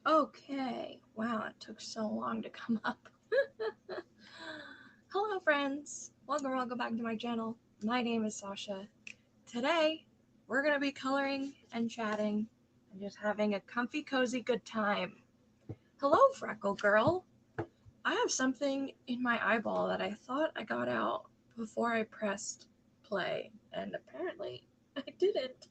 Okay, wow, it took so long to come up. Hello friends, welcome back to my channel. My name is Sasha. Today, we're going to be coloring and chatting and just having a comfy, cozy, good time. Hello, Freckle Girl. I have something in my eyeball that I thought I got out before I pressed play, and apparently I didn't.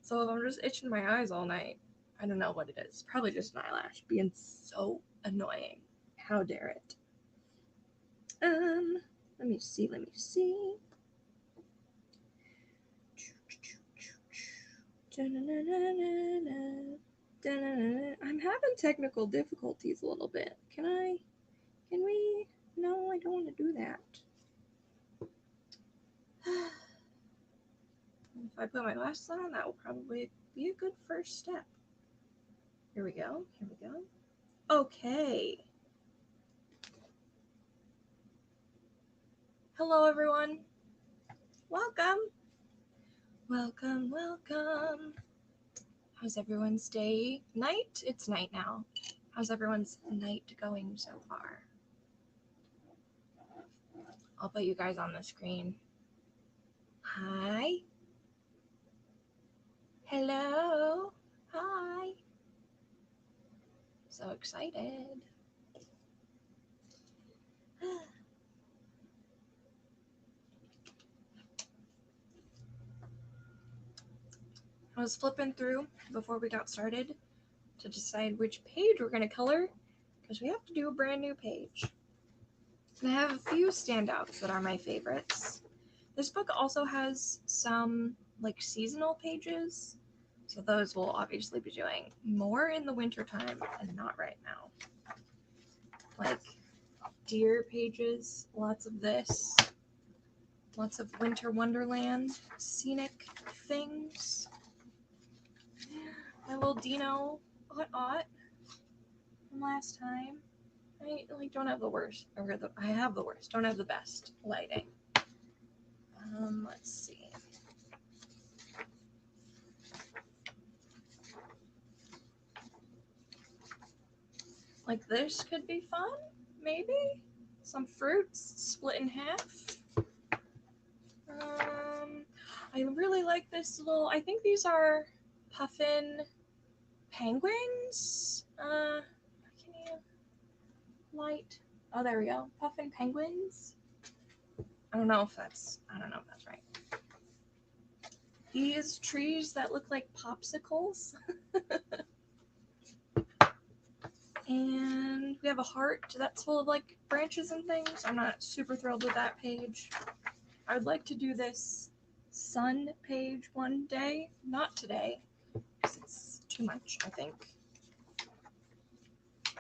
So I'm just itching my eyes all night. I don't know what it is. Probably just an eyelash being so annoying. How dare it? Let me see. I'm having technical difficulties a little bit. Can we? No, I don't want to do that. If I put my glasses on, that will probably be a good first step. Here we go. Okay. Hello, everyone. Welcome. How's everyone's day? Night? It's night now. How's everyone's night going so far? I'll put you guys on the screen. Hi. Hello. Hi. So excited. I was flipping through before we got started to decide which page we're going to color because we have to do a brand new page. And I have a few standouts that are my favorites. This book also has some like seasonal pages, so those we'll obviously be doing more in the winter time and not right now. Like deer pages, lots of this, lots of winter wonderland, scenic things. My little Dino, Ot from last time. I don't have the worst, or I have the worst, don't have the best lighting. Let's see. Like this could be fun, maybe? Some fruits split in half. I really like this little, I think these are puffin penguins. Can you light? Oh, there we go. Puffin penguins. I don't know if that's right. These trees that look like popsicles. And we have a heart that's full of like branches and things. I'm not super thrilled with that page. I would like to do this sun page one day. Not today, because it's too much, I think.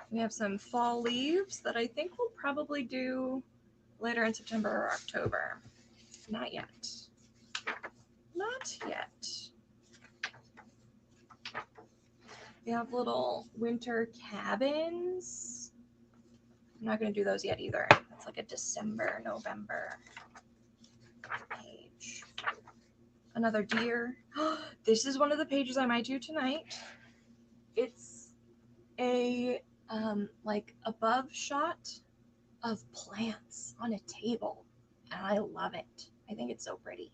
We have some fall leaves that I think we'll probably do later in September or October. Not yet. Not yet. We have little winter cabins. I'm not going to do those yet either. It's like a December, November page. Another deer. This is one of the pages I might do tonight. It's a like above shot of plants on a table, and I love it. I think it's so pretty.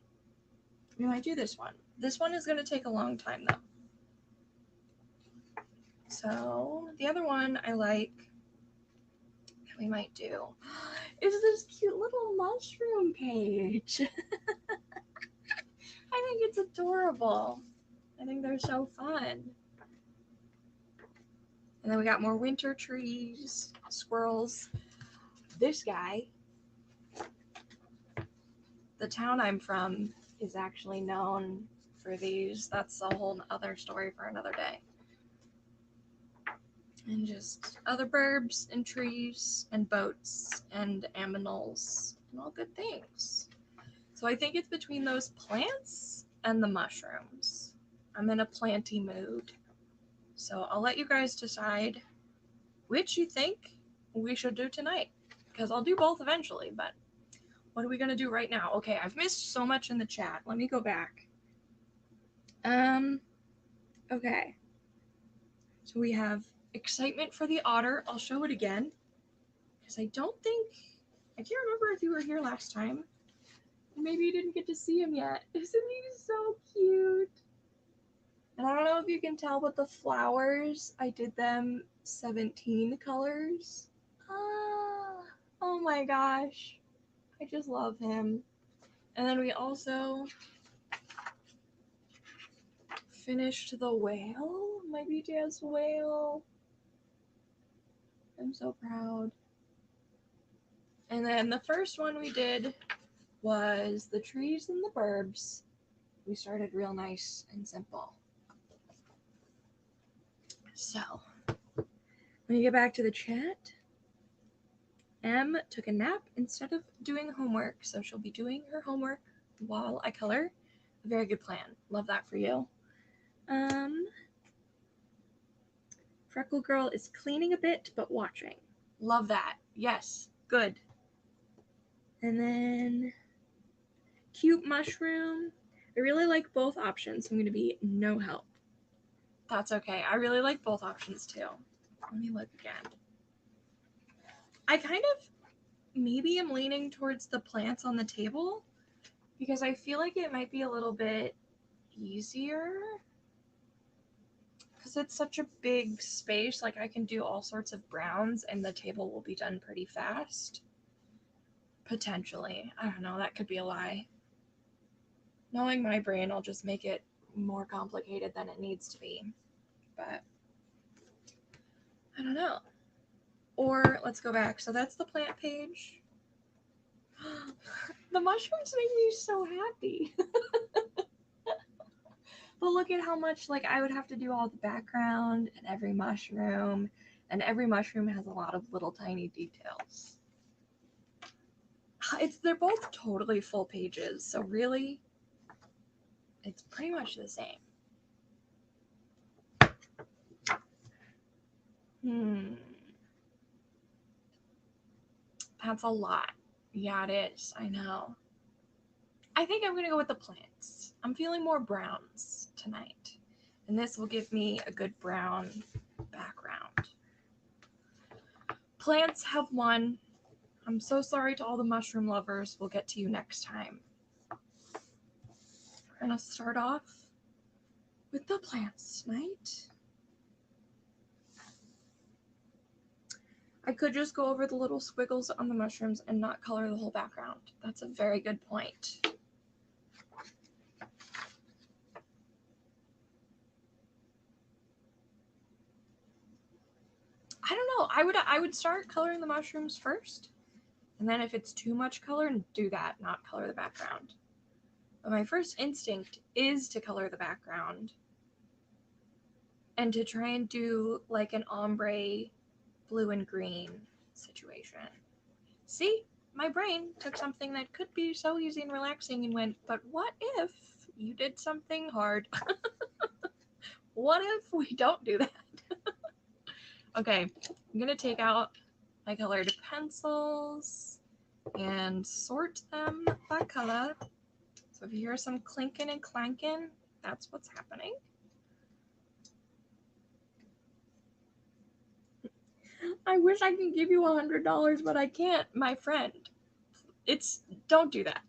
We might do this one. This one is going to take a long time though. So the other one I like that we might do is this cute little mushroom page. I think it's adorable. I think they're so fun. And then we got more winter trees, squirrels. This guy, the town I'm from is actually known for these. That's a whole other story for another day. And just other birds and trees and boats and aminals and all good things. So I think it's between those plants and the mushrooms. I'm in a planty mood. So I'll let you guys decide which you think we should do tonight. Because I'll do both eventually, but what are we going to do right now? Okay, I've missed so much in the chat. Let me go back. Okay. So we have excitement for the otter. I'll show it again because I can't remember if you were here last time. Maybe you didn't get to see him yet. Isn't he so cute? And I don't know if you can tell, but the flowers, I did them 17 colors. Oh my gosh. I just love him. And then we also finished the whale, my BTS whale. I'm so proud. And then the first one we did was the trees and the burbs. We started real nice and simple. So, let me get back to the chat. Em took a nap instead of doing homework, so she'll be doing her homework while I color. A very good plan. Love that for you. Freckle Girl is cleaning a bit, but watching. Love that. Yes. Good. And then Cute Mushroom. I really like both options. I'm going to be no help. That's okay. I really like both options too. Let me look again. I kind of maybe am leaning towards the plants on the table because I feel like it might be a little bit easier because it's such a big space. Like I can do all sorts of browns and the table will be done pretty fast. Potentially. I don't know. That could be a lie. Knowing my brain, I'll just make it more complicated than it needs to be. But I don't know. Or let's go back. So that's the plant page. The mushrooms make me so happy. But look at how much like I would have to do all the background and every mushroom. And every mushroom has a lot of little tiny details. They're both totally full pages. So really, it's pretty much the same. That's a lot. Yeah, it is. I know. I think I'm going to go with the plants. I'm feeling more browns tonight. And this will give me a good brown background. Plants have won. I'm so sorry to all the mushroom lovers. We'll get to you next time. We're going to start off with the plants tonight. I could just go over the little squiggles on the mushrooms and not color the whole background. That's a very good point. I don't know. I would start coloring the mushrooms first. And then if it's too much color, do that, not color the background. But my first instinct is to color the background. And to try and do like an ombre blue and green situation. See? My brain took something that could be so easy and relaxing and went, but what if you did something hard? What if we don't do that? Okay, I'm going to take out my colored pencils and sort them by color. So if you hear some clinking and clanking, that's what's happening. I wish I could give you $100, but I can't, my friend. Don't do that.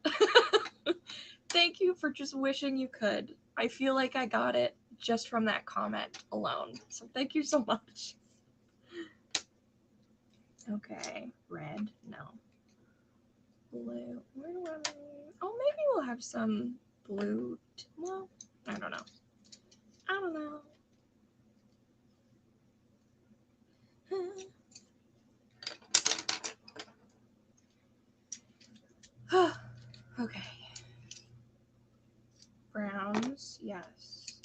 Thank you for just wishing you could. I feel like I got it just from that comment alone. So thank you so much. Okay, red, no. Blue, where do I... Oh, maybe we'll have some blue. Well, I don't know. I don't know. Okay. Browns, yes.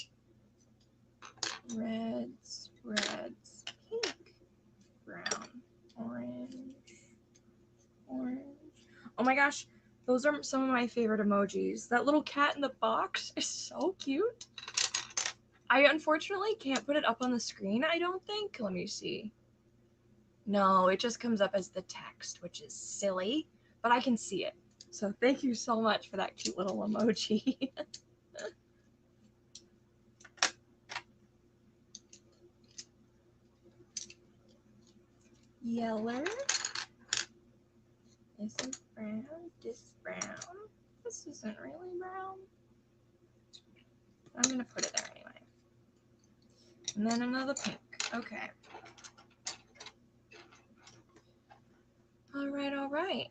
Reds, pink, brown, orange. Oh my gosh, those are some of my favorite emojis. That little cat in the box is so cute. I unfortunately can't put it up on the screen, I don't think. Let me see. No, it just comes up as the text, which is silly, but I can see it. So thank you so much for that cute little emoji. yeller. This is brown. This is brown. This isn't really brown. I'm gonna put it there anyway. And then another pink. Okay. All right, all right.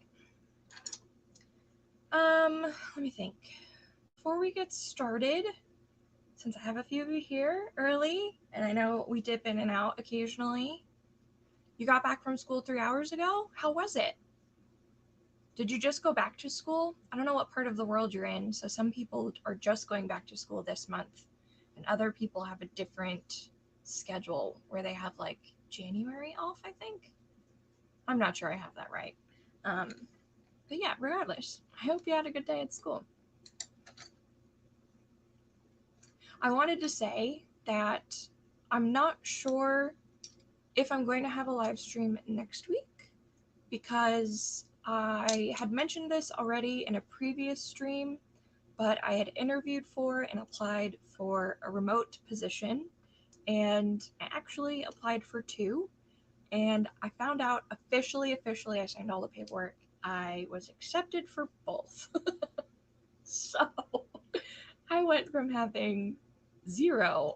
Let me think. Before we get started, since I have a few of you here early, and I know we dip in and out occasionally, you got back from school 3 hours ago? How was it? Did you just go back to school? I don't know what part of the world you're in, so some people are just going back to school this month, and other people have a different schedule where they have like January off, I think. I'm not sure I have that right. But yeah, regardless, I hope you had a good day at school. I wanted to say that I'm not sure if I'm going to have a live stream next week, because I had mentioned this already in a previous stream, but I had interviewed for and applied for a remote position, and I actually applied for 2, and I found out officially, I signed all the paperwork, I was accepted for both. So I went from having 0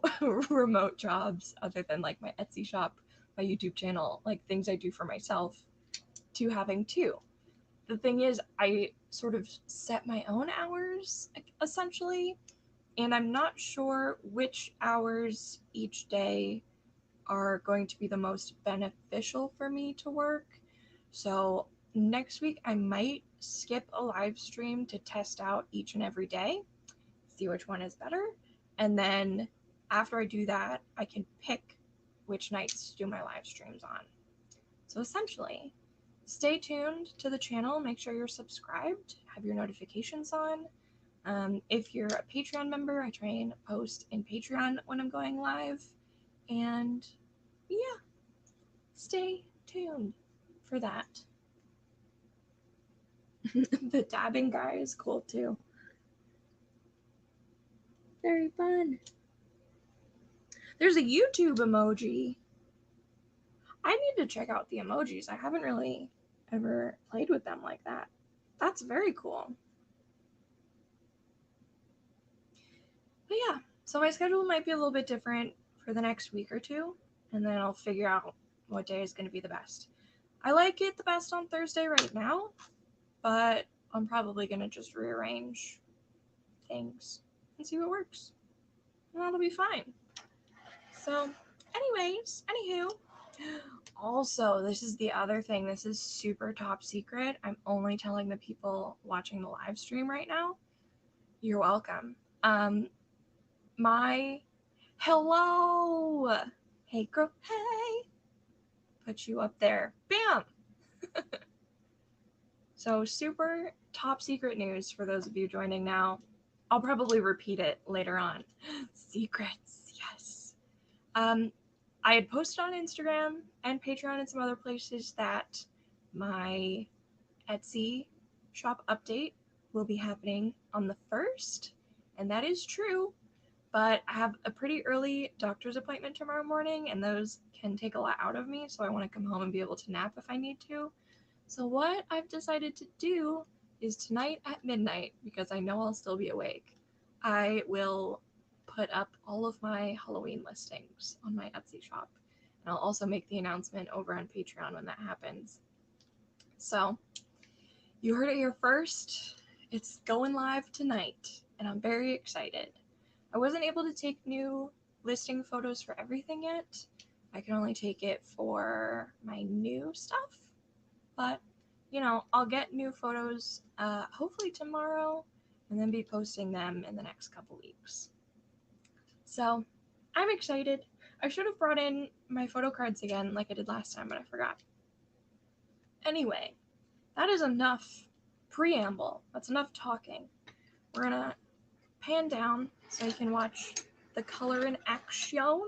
remote jobs other than like my Etsy shop, my YouTube channel, like things I do for myself, to having 2. The thing is, I sort of set my own hours essentially, and I'm not sure which hours each day are going to be the most beneficial for me to work. So next week I might skip a live stream to test out each and every day, see which one is better, and then after I do that, I can pick which nights to do my live streams on. So essentially, stay tuned to the channel, make sure you're subscribed, have your notifications on. If you're a Patreon member, I try and post in Patreon when I'm going live, and yeah, stay tuned for that. The dabbing guy is cool too. Very fun. There's a YouTube emoji. I need to check out the emojis. I haven't really ever played with them like that. That's very cool. But yeah, so my schedule might be a little bit different for the next week or 2, and then I'll figure out what day is going to be the best. I like it the best on Thursday right now, but I'm probably going to just rearrange things and see what works. And that'll be fine. So, anyways, anywho, also, this is the other thing. This is super top secret. I'm only telling the people watching the live stream right now. You're welcome. Hello. Hey, girl. Hey. Put you up there. Bam. So super top secret news for those of you joining now. I'll probably repeat it later on. Secrets. Yes. I had posted on Instagram and Patreon and some other places that my Etsy shop update will be happening on the 1st, and that is true, but I have a pretty early doctor's appointment tomorrow morning, and those can take a lot out of me, so I want to come home and be able to nap if I need to. So what I've decided to do is tonight at midnight, because I know I'll still be awake, I will put up all of my Halloween listings on my Etsy shop. And I'll also make the announcement over on Patreon when that happens. So you heard it here first. It's going live tonight, and I'm very excited. I wasn't able to take new listing photos for everything yet. I can only take it for my new stuff. But, you know, I'll get new photos hopefully tomorrow, and then be posting them in the next couple weeks. So I'm excited. I should have brought in my photo cards again like I did last time, but I forgot. Anyway, that is enough preamble. That's enough talking. We're going to pan down so you can watch the color in action.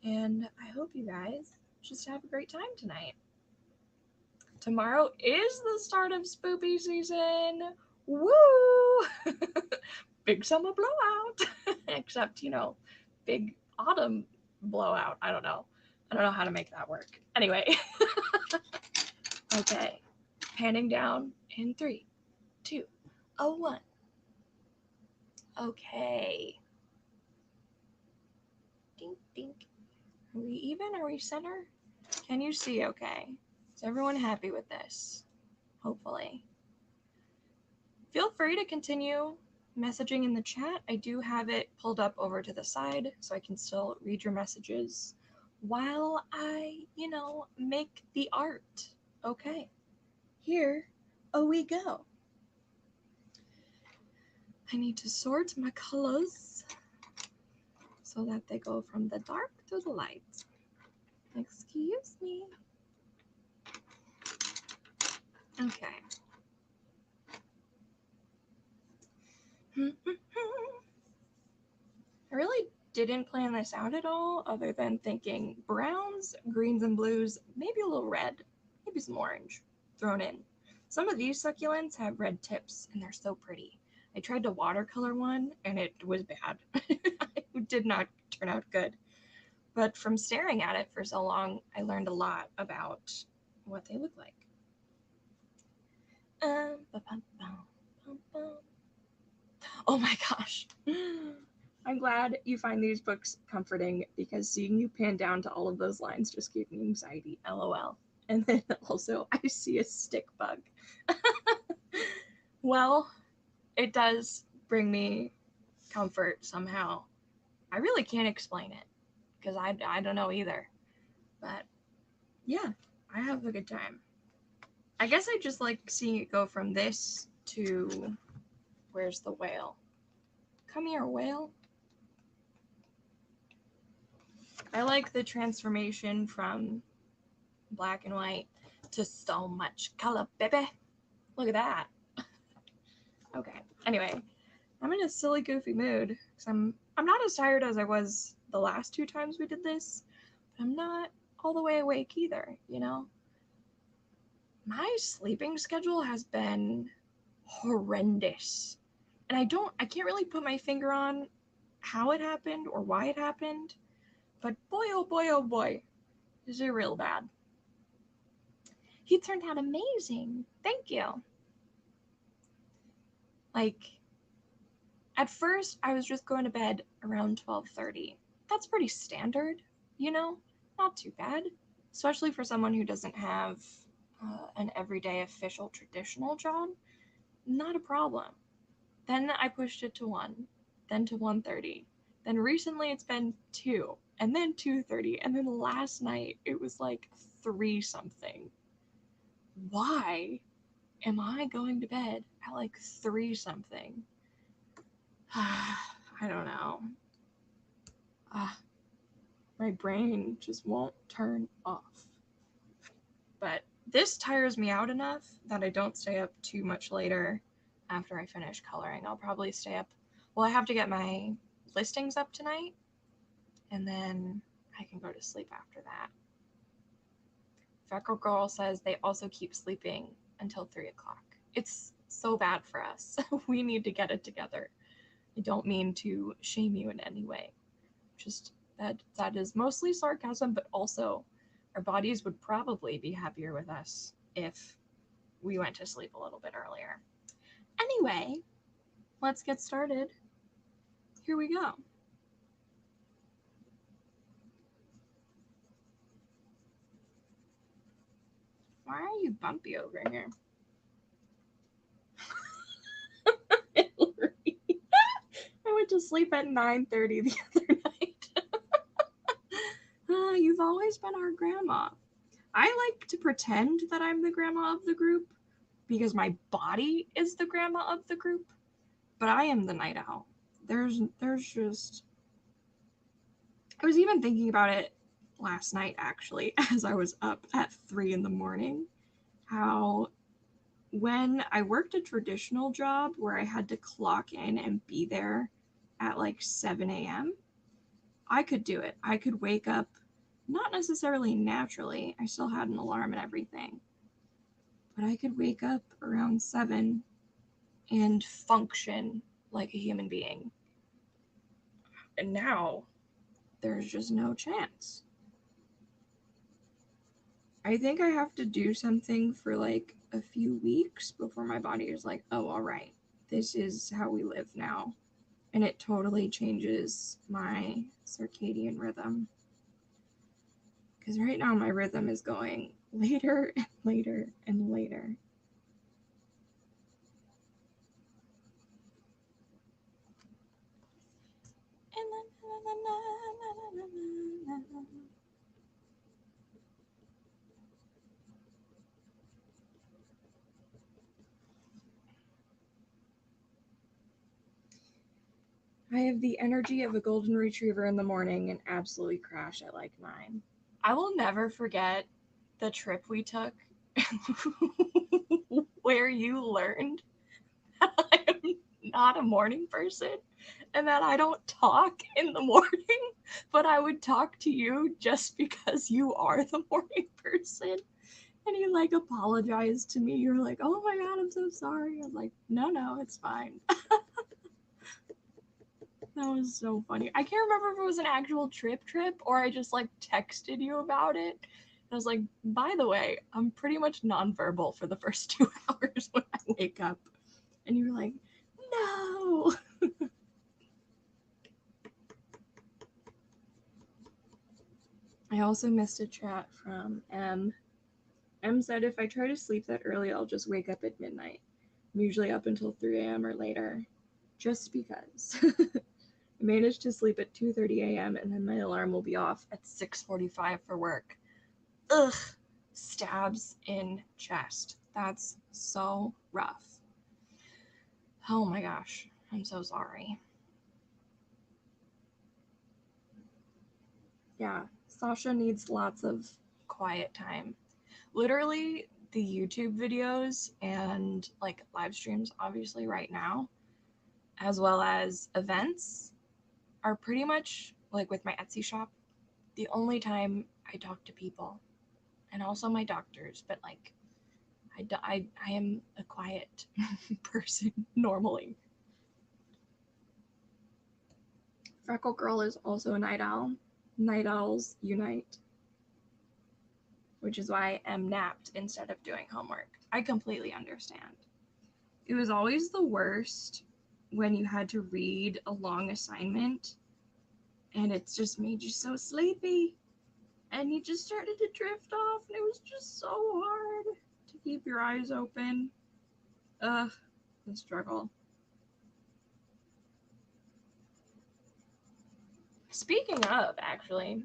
And I hope you guys just have a great time tonight. Tomorrow is the start of spoopy season. Woo! Big summer blowout. Except, you know, big autumn blowout. I don't know. I don't know how to make that work. Anyway. Okay. Panning down in 3, 2, 1. Okay. Dink, dink. Are we even? Are we center? Can you see okay? Is everyone happy with this? Hopefully. Feel free to continue messaging in the chat. I do have it pulled up over to the side so I can still read your messages while I, make the art. Okay. Here we go. I need to sort my colors so that they go from the dark to the light. Excuse me. Okay. I really didn't plan this out at all, other than thinking browns, greens, and blues, maybe a little red, maybe some orange thrown in. Some of these succulents have red tips, and they're so pretty. I tried to watercolor one, and it was bad. It did not turn out good. But from staring at it for so long, I learned a lot about what they look like. Oh my gosh. I'm glad you find these books comforting, because seeing you pan down to all of those lines just gave me anxiety. LOL. And then also, I see a stick bug. Well, it does bring me comfort somehow. I really can't explain it, because I don't know either. But yeah, I have a good time. I guess I just like seeing it go from this to, where's the whale? Come here, whale. I like the transformation from black and white to so much color, baby. Look at that. Okay. Anyway, I'm in a silly, goofy mood because I'm not as tired as I was the last 2 times we did this, but I'm not all the way awake either, My sleeping schedule has been horrendous. And I can't really put my finger on how it happened or why it happened, but boy, oh boy, is it real bad. He turned out amazing. Thank you. Like, at first, I was just going to bed around 12:30. That's pretty standard, Not too bad, especially for someone who doesn't have an everyday official traditional job. Not a problem. Then I pushed it to 1, then to 1:30. Then recently it's been 2, and then 2:30, and then last night it was like 3 something. Why am I going to bed at like 3 something? I don't know. My brain just won't turn off. But this tires me out enough that I don't stay up too much later after I finish coloring. I'll probably stay up. Well, I have to get my listings up tonight, and then I can go to sleep after that. Freckle Girl says they also keep sleeping until 3 o'clock. It's so bad for us. We need to get it together. I don't mean to shame you in any way. Just that is mostly sarcasm, but also our bodies would probably be happier with us if we went to sleep a little bit earlier. Anyway, let's get started. Here we go. Why are you bumpy over here? Hillary. I went to sleep at 9:30 the other night. You've always been our grandma. I like to pretend that I'm the grandma of the group because my body is the grandma of the group, but I am the night owl. There's just... I was even thinking about it last night, actually, as I was up at 3 in the morning, how when I worked a traditional job where I had to clock in and be there at like 7 a.m., I could do it. I could wake up, not necessarily naturally, I still had an alarm and everything, but I could wake up around 7 and function like a human being. And now there's just no chance. I think I have to do something for like a few weeks before my body is like, oh, all right, this is how we live now. And it totally changes my circadian rhythm. Because right now my rhythm is going later and later and later. I have the energy of a golden retriever in the morning and absolutely crash at like 9. I will never forget the trip we took where you learned that I am not a morning person and that I don't talk in the morning, but I would talk to you just because you are the morning person. And you like apologized to me. You're like, oh my God, I'm so sorry. I'm like, no, it's fine. That was so funny. I can't remember if it was an actual trip or I just like texted you about it. I was like, by the way, I'm pretty much nonverbal for the first 2 hours when I wake up. And you were like, no. I also missed a chat from M. M said if I try to sleep that early, I'll just wake up at midnight. I'm usually up until 3 a.m. or later, just because. I managed to sleep at 2:30 a.m. and then my alarm will be off at 6:45 for work. Ugh, stabs in chest. That's so rough. Oh my gosh, I'm so sorry. Yeah, Sasha needs lots of quiet time. Literally, the YouTube videos and like live streams, obviously, right now, as well as events, are pretty much like with my Etsy shop, the only time I talk to people and also my doctors, but like I am a quiet person normally. Freckle Girl is also a night owl. Night owls unite, which is why I am napped instead of doing homework. I completely understand. It was always the worst when you had to read a long assignment and it's just made you so sleepy and you just started to drift off and it was just so hard to keep your eyes open. Ugh, the struggle. Speaking of, actually,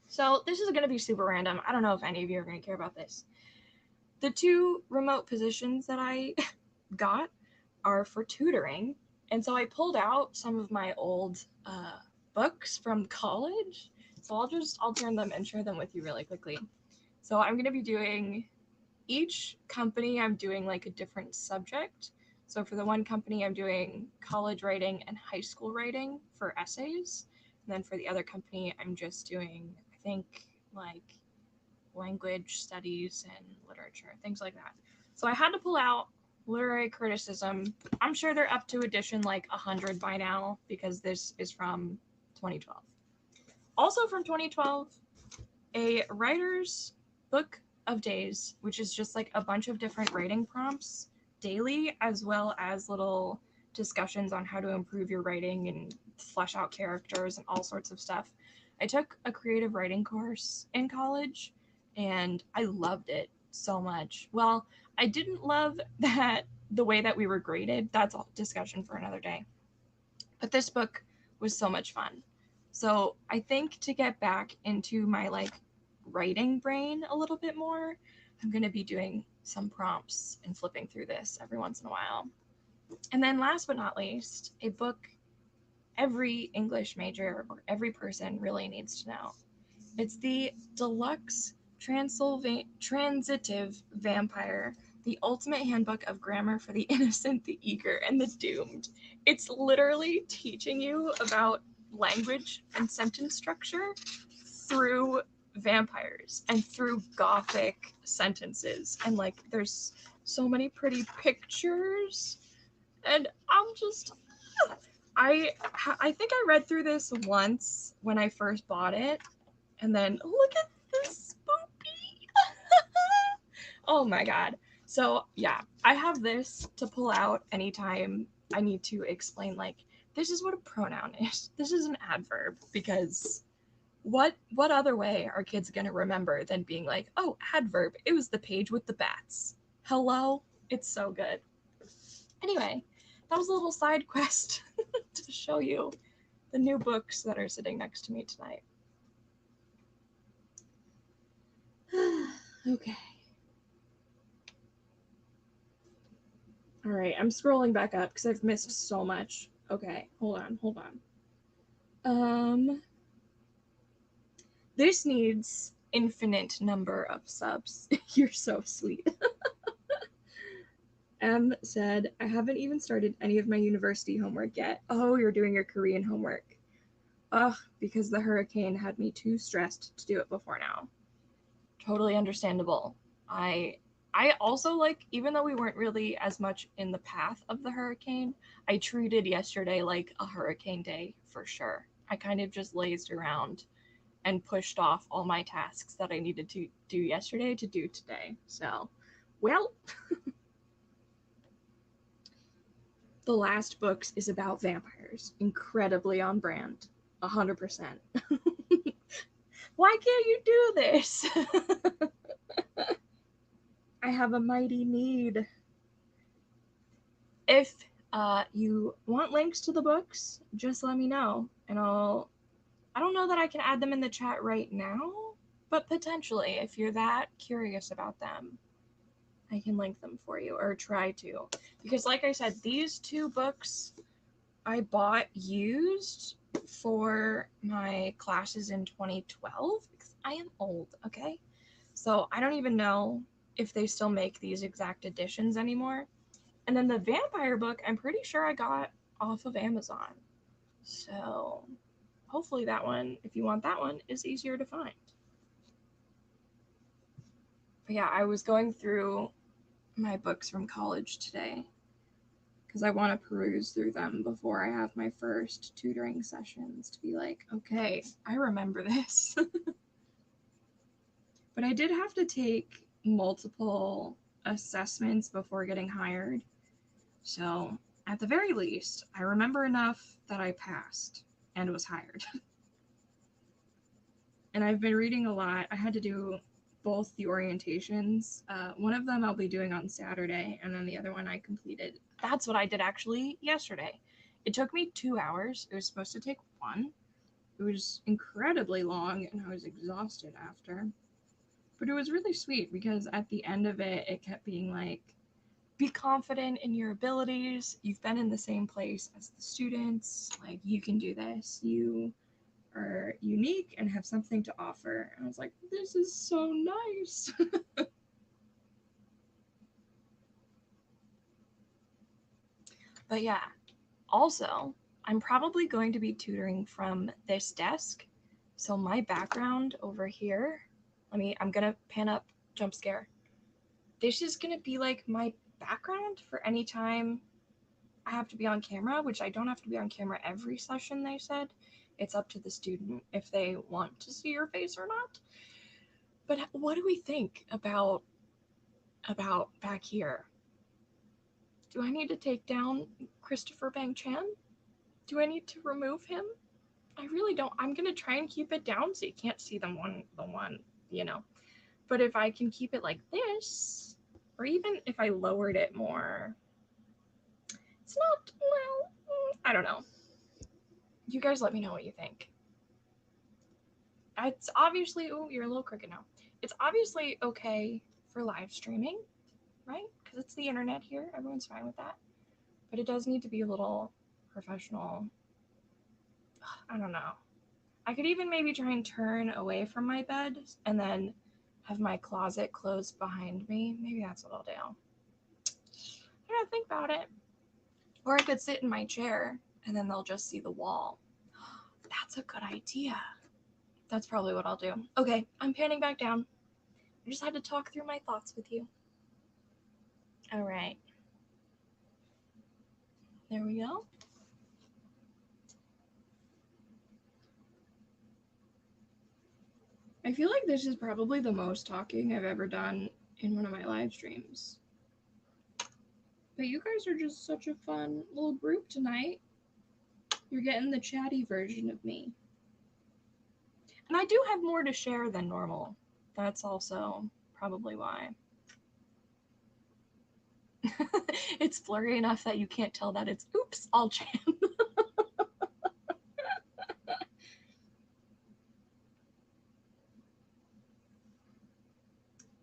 so this is going to be super random. I don't know if any of you are going to care about this. The 2 remote positions that I got are for tutoring. And so I pulled out some of my old books from college. So I'll turn them and share them with you really quickly. So I'm going to be doing each company, I'm doing like a different subject. So for the one company, I'm doing college writing and high school writing for essays. And then for the other company, I'm just doing, I think, like language studies and literature, things like that. So I had to pull out literary criticism. I'm sure they're up to edition like 100 by now because this is from 2012. Also from 2012, a writer's book of days, which is just like a bunch of different writing prompts daily, as well as little discussions on how to improve your writing and flesh out characters and all sorts of stuff. I took a creative writing course in college and I loved it so much. Well, I didn't love that the way that we were graded. That's a discussion for another day. But this book was so much fun. So I think to get back into my like writing brain a little bit more, I'm going to be doing some prompts and flipping through this every once in a while. And then last but not least, a book every English major or every person really needs to know. It's the Deluxe Transitive Vampire, the ultimate handbook of grammar for the innocent, the eager, and the doomed. It's literally teaching you about language and sentence structure through vampires and through gothic sentences. And like, there's so many pretty pictures. And I'm just, I think I read through this once when I first bought it. And then look at this spoopy. Oh my god. So yeah, I have this to pull out anytime I need to explain, like, this is what a pronoun is. This is an adverb, because what other way are kids gonna remember than being like, oh, adverb, it was the page with the bats. Hello? It's so good. Anyway, that was a little side quest to show you the new books that are sitting next to me tonight. Okay. All right, I'm scrolling back up because I've missed so much. Okay, hold on. This needs infinite number of subs. You're so sweet. M said, I haven't even started any of my university homework yet. Oh, you're doing your Korean homework. Ugh, because the hurricane had me too stressed to do it before now. Totally understandable. I also, like, even though we weren't really as much in the path of the hurricane, I treated yesterday like a hurricane day for sure. I kind of just lazed around and pushed off all my tasks that I needed to do yesterday to do today. So, well, the last books is about vampires. Incredibly on brand. 100%. Why can't you do this? I have a mighty need. If you want links to the books, just let me know, and I don't know that I can add them in the chat right now, but potentially, if you're that curious about them, I can link them for you, or try to. Because like I said, these two books I bought used for my classes in 2012, because I am old, okay? So I don't even know if they still make these exact editions anymore. And then the vampire book, I'm pretty sure I got off of Amazon. So hopefully that one, if you want that one, is easier to find. But yeah, I was going through my books from college today because I want to peruse through them before I have my first tutoring sessions to be like, okay, I remember this. But I did have to take multiple assessments before getting hired. So at the very least, I remember enough that I passed and was hired. And I've been reading a lot. I had to do both the orientations. One of them I'll be doing on Saturday, and then the other one I completed. That's what I did actually yesterday. It took me 2 hours. It was supposed to take 1. It was incredibly long, and I was exhausted after. But it was really sweet because at the end of it, it kept being like, be confident in your abilities. You've been in the same place as the students. Like, you can do this. You are unique and have something to offer. And I was like, this is so nice. But yeah, also, I'm probably going to be tutoring from this desk. So my background over here, I'm gonna pan up, jump scare. This is gonna be like my background for any time I have to be on camera, which I don't have to be on camera every session, they said. It's up to the student if they want to see your face or not. But what do we think about back here? Do I need to take down Christopher Bang Chan? Do I need to remove him? I really don't. I'm gonna try and keep it down so you can't see the one, you know. But if I can keep it like this, or even if I lowered it more, it's not, well, I don't know. You guys let me know what you think. It's obviously, oh, you're a little crooked now. It's obviously okay for live streaming, right? Because it's the internet here. Everyone's fine with that. But it does need to be a little professional. I don't know. I could even maybe try and turn away from my bed and then have my closet closed behind me. Maybe that's what I'll do. I gotta think about it. Or I could sit in my chair and then they'll just see the wall. That's a good idea. That's probably what I'll do. Okay, I'm panning back down. I just had to talk through my thoughts with you. All right. There we go. I feel like this is probably the most talking I've ever done in one of my live streams. But you guys are just such a fun little group tonight. You're getting the chatty version of me. And I do have more to share than normal. That's also probably why. It's blurry enough that you can't tell that it's oops, all Chan.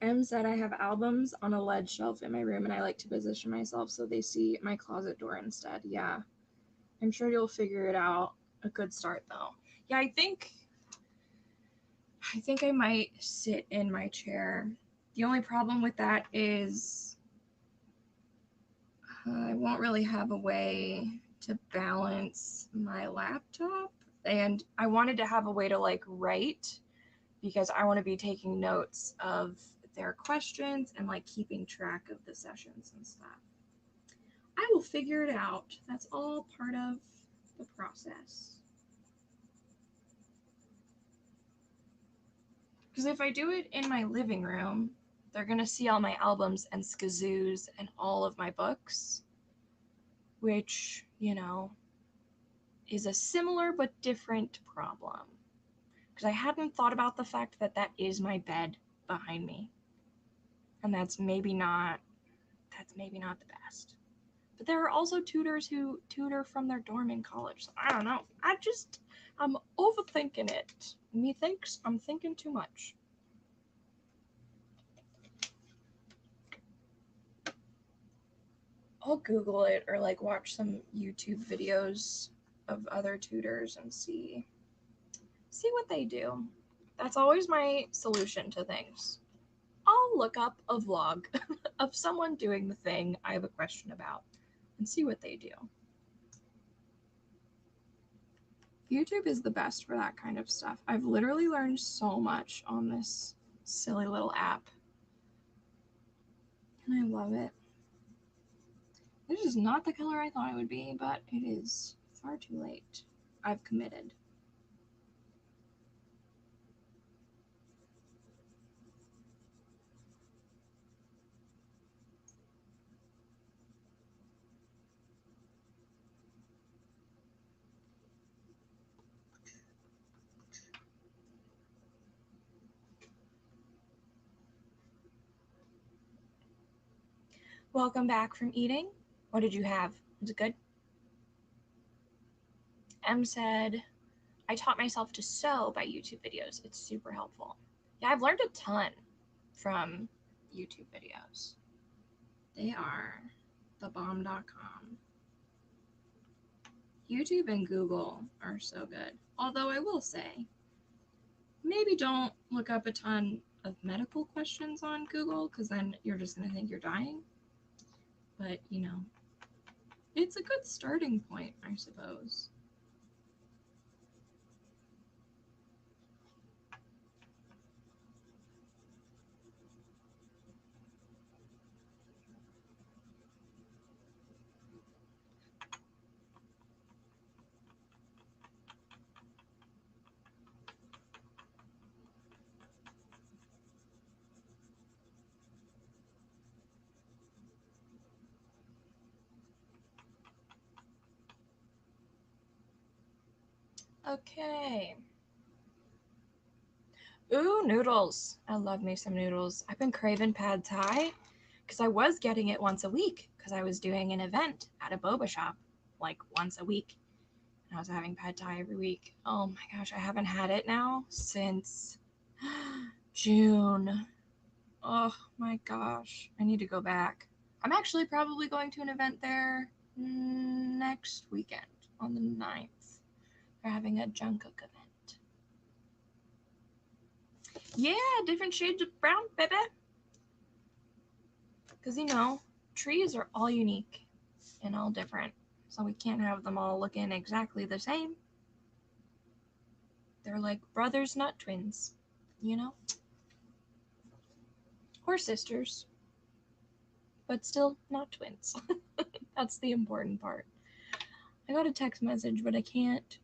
M said I have albums on a lead shelf in my room and I like to position myself so they see my closet door instead. Yeah. I'm sure you'll figure it out. A good start though. Yeah, I think I might sit in my chair. The only problem with that is I won't really have a way to balance my laptop. And I wanted to have a way to like write because I want to be taking notes of their questions and like keeping track of the sessions and stuff. I will figure it out. That's all part of the process. Because if I do it in my living room, they're going to see all my albums and skazoos and all of my books, which, you know, is a similar but different problem. Because I hadn't thought about the fact that that is my bed behind me. And that's maybe not the best. But there are also tutors who tutor from their dorm in college. So I don't know. I'm overthinking it. Methinks I'm thinking too much. I'll Google it or like watch some YouTube videos of other tutors and see what they do. That's always my solution to things. I'll look up a vlog of someone doing the thing I have a question about and see what they do. YouTube is the best for that kind of stuff. I've literally learned so much on this silly little app. And I love it. This is not the color I thought it would be, but it is far too late. I've committed. Welcome back from eating. What did you have? Was it good? M said, I taught myself to sew by YouTube videos. It's super helpful. Yeah, I've learned a ton from YouTube videos. They are thebomb.com. YouTube and Google are so good. Although I will say, maybe don't look up a ton of medical questions on Google because then you're just going to think you're dying. But, you know, it's a good starting point, I suppose. Okay. Ooh, noodles. I love me some noodles. I've been craving pad thai because I was getting it once a week because I was doing an event at a boba shop like once a week. And I was having pad thai every week. Oh my gosh, I haven't had it now since June. Oh my gosh, I need to go back. I'm actually probably going to an event there next weekend on the 9th. They're having a Jungkook event. Yeah, different shades of brown, baby. Because, you know, trees are all unique and all different. So we can't have them all looking exactly the same. They're like brothers, not twins, you know? Or sisters. But still not twins. That's the important part. I got a text message, but I can't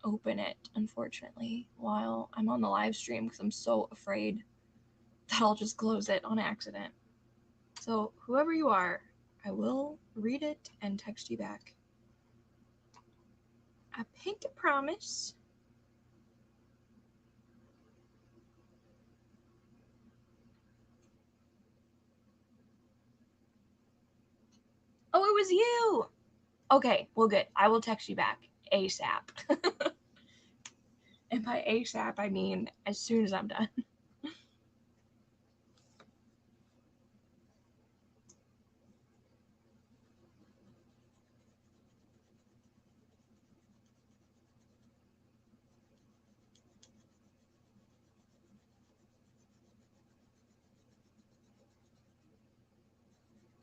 open it, unfortunately, while I'm on the live stream because I'm so afraid that I'll just close it on accident. So whoever you are, I will read it and text you back. I pinky promise. Oh, it was you. Okay, well, good. I will text you back ASAP. And by ASAP, I mean as soon as I'm done.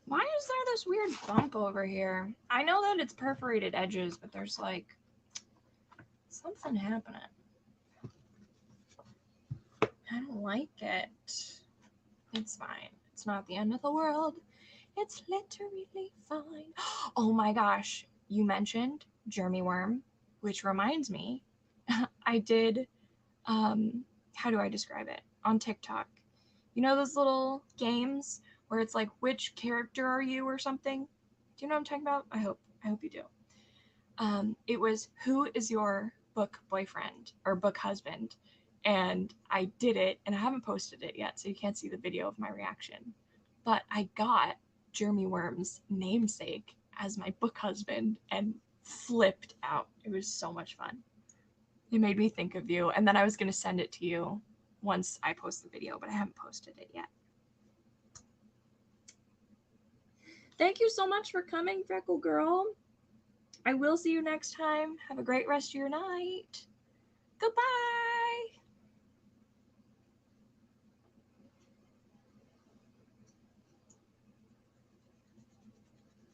Why is there this weird bump over here? I know that it's perforated edges, but there's like something happening. I don't like it. It's fine. It's not the end of the world. It's literally fine. Oh my gosh. You mentioned Jeremy Worm, which reminds me, I did, how do I describe it? On TikTok. You know those little games where it's like, which character are you or something? Do you know what I'm talking about? I hope you do. It was, who is your book boyfriend or book husband? And I did it, and I haven't posted it yet, so you can't see the video of my reaction. But I got Jeremy Worm's namesake as my book husband and flipped out. It was so much fun. It made me think of you, and then I was going to send it to you once I post the video, but I haven't posted it yet. Thank you so much for coming, Freckle Girl. I will see you next time. Have a great rest of your night. Goodbye.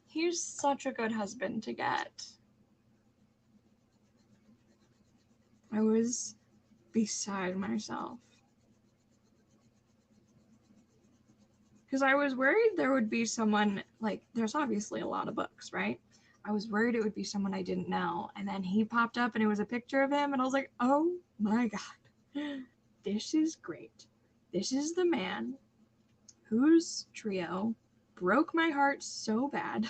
He's such a good husband to get. I was beside myself. Because I was worried there would be someone, like, there's obviously a lot of books, right? I was worried it would be someone I didn't know. And then he popped up and it was a picture of him. And I was like, oh my God, this is great. This is the man whose trio broke my heart so bad.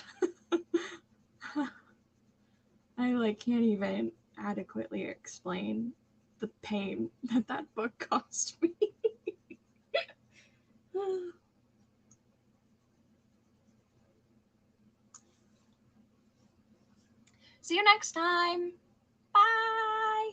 I can't even adequately explain the pain that book caused me. See you next time. Bye.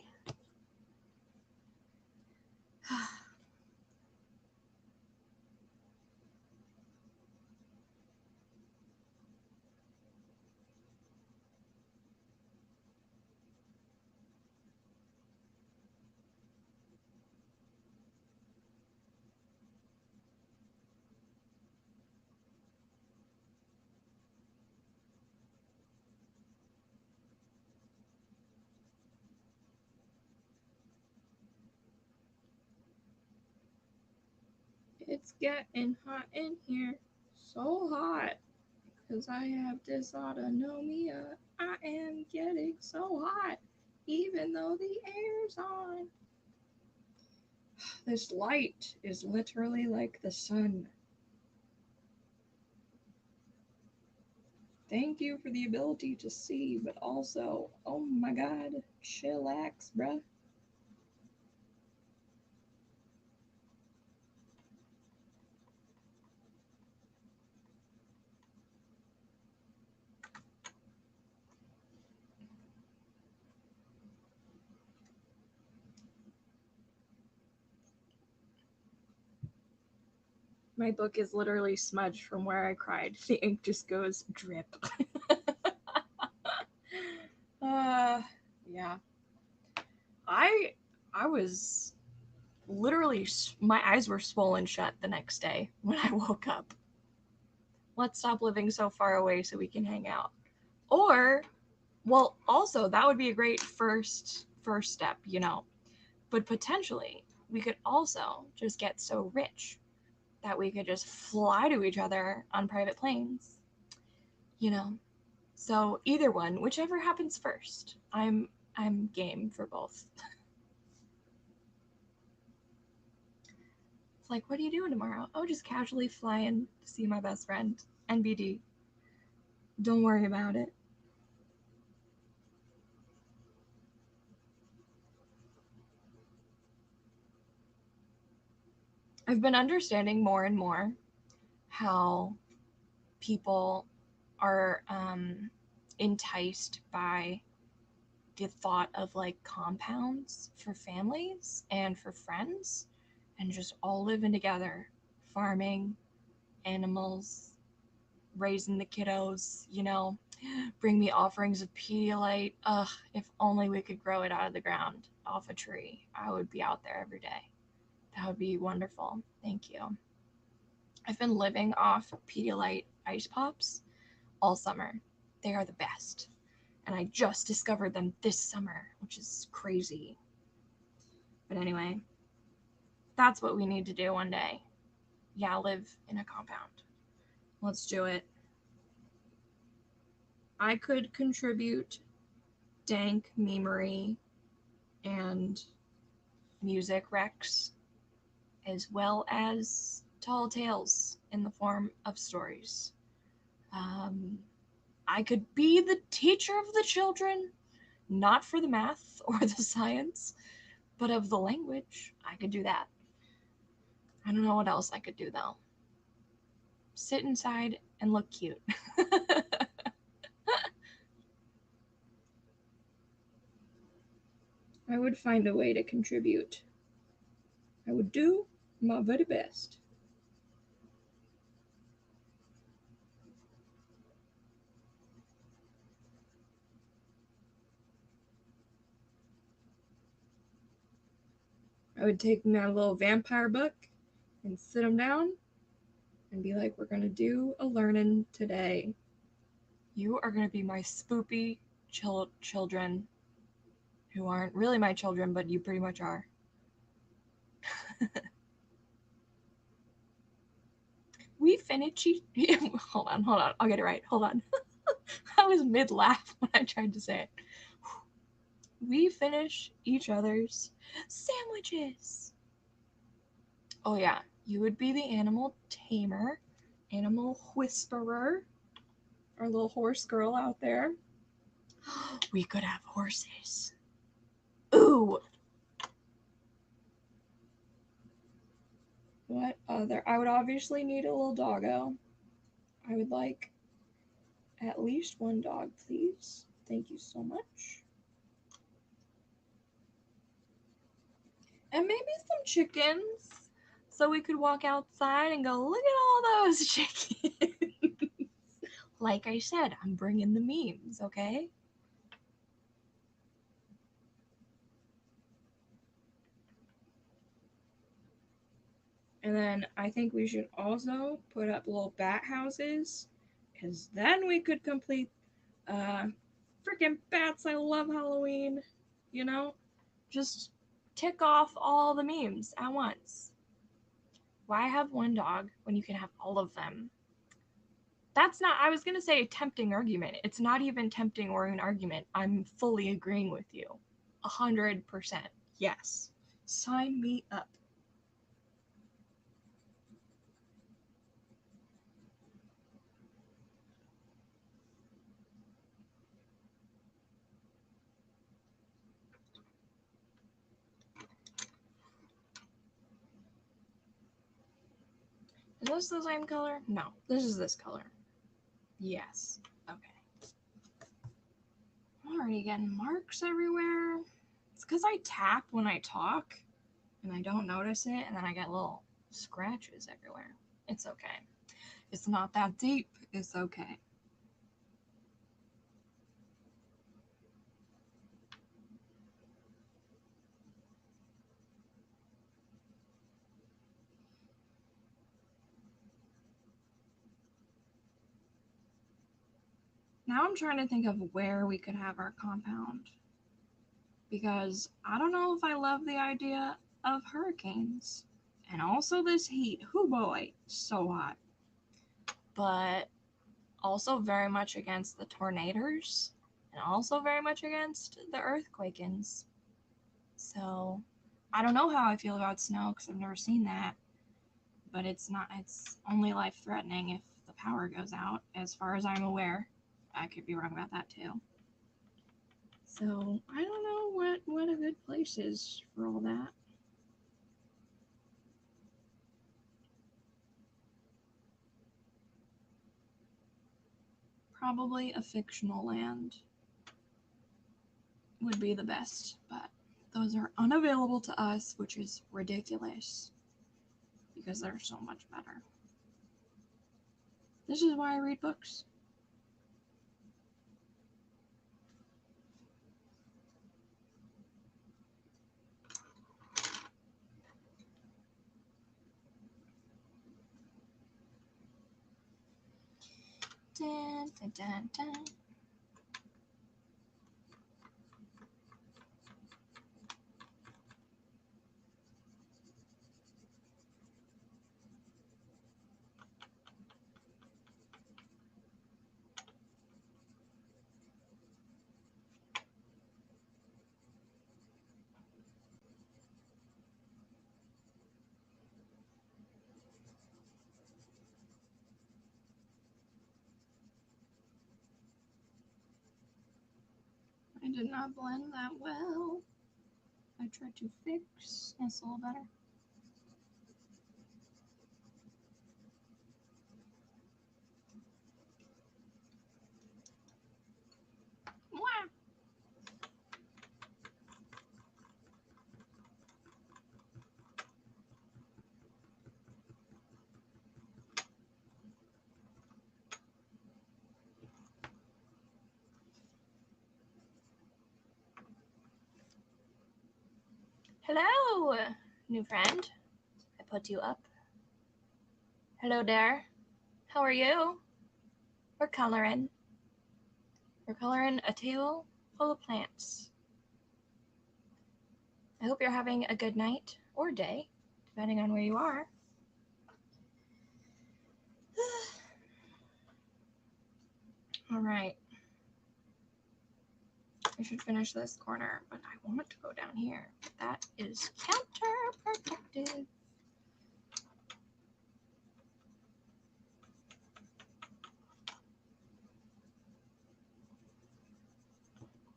It's getting hot in here. So hot. Because I have dysautonomia. I am getting so hot. Even though the air's on. This light is literally like the sun. Thank you for the ability to see, but also, oh my God, chillax, bruh. My book is literally smudged from where I cried. The ink just goes drip. Yeah. I was literally, my eyes were swollen shut the next day when I woke up. Let's stop living so far away so we can hang out. Or, well, also that would be a great first step, you know. But potentially, we could also just get so rich that we could just fly to each other on private planes, you know. So either one, whichever happens first, I'm game for both. It's like, what are you doing tomorrow? Oh, just casually flying to see my best friend. NBD. Don't worry about it. I've been understanding more and more how people are enticed by the thought of like compounds for families and for friends and just all living together, farming, animals, raising the kiddos, bring me offerings of Pedialyte. Ugh, if only we could grow it out of the ground off a tree. I would be out there every day. That would be wonderful. Thank you. I've been living off Pedialyte ice pops all summer. They are the best. And I just discovered them this summer, which is crazy. But anyway, that's what we need to do one day. Yeah, live in a compound. Let's do it. I could contribute dank memery and music recs as well as tall tales in the form of stories. I could be the teacher of the children, not for the math or the science, but of the language. I could do that. I don't know what else I could do though. Sit inside and look cute. I would find a way to contribute. I would do my very best. I would take my little vampire book and sit them down and be like, we're going to do a learning today. You are going to be my spoopy children who aren't really my children, but you pretty much are. We finish hold on. I'll get it right. Hold on. I was mid-laugh when I tried to say it. We finish each other's sandwiches. Oh yeah, you would be the animal tamer, animal whisperer, our little horse girl out there. We could have horses. Ooh. What other? I would obviously need a little doggo. I would like at least one dog, please. Thank you so much. And maybe some chickens, so we could walk outside and go, look at all those chickens. Like I said, I'm bringing the memes, okay? And then I think we should also put up little bat houses, because then we could complete freaking bats. I love Halloween, just tick off all the memes at once. Why have one dog when you can have all of them? That's not, I was going to say a tempting argument. It's not even tempting or an argument. I'm fully agreeing with you. 100%. Yes. Sign me up. Is this the same color? No, this is this color. Yes. Okay. I'm already getting marks everywhere. It's because I tap when I talk and I don't notice it, and then I get little scratches everywhere. It's okay. It's not that deep. It's okay. Now I'm trying to think of where we could have our compound, because I don't know if I love the idea of hurricanes. And also this heat. Oh boy, so hot. But also very much against the tornadoes, and also very much against the earthquakings. So I don't know how I feel about snow because I've never seen that. but it's not, it's only life-threatening if the power goes out, as far as I'm aware. I could be wrong about that too. So I don't know what a good place is for all that. Probably a fictional land would be the best, but those are unavailable to us, which is ridiculous because they're so much better. This is why I read books. Dun, dun, dun, dun. I did not blend that well. I tried to fix. It's a little better. Wow. Hello, new friend. I put you up. Hello there. How are you? We're coloring. We're coloring a table full of plants. I hope you're having a good night or day, depending on where you are. All right. I should finish this corner, but I want it to go down here. That is counterproductive.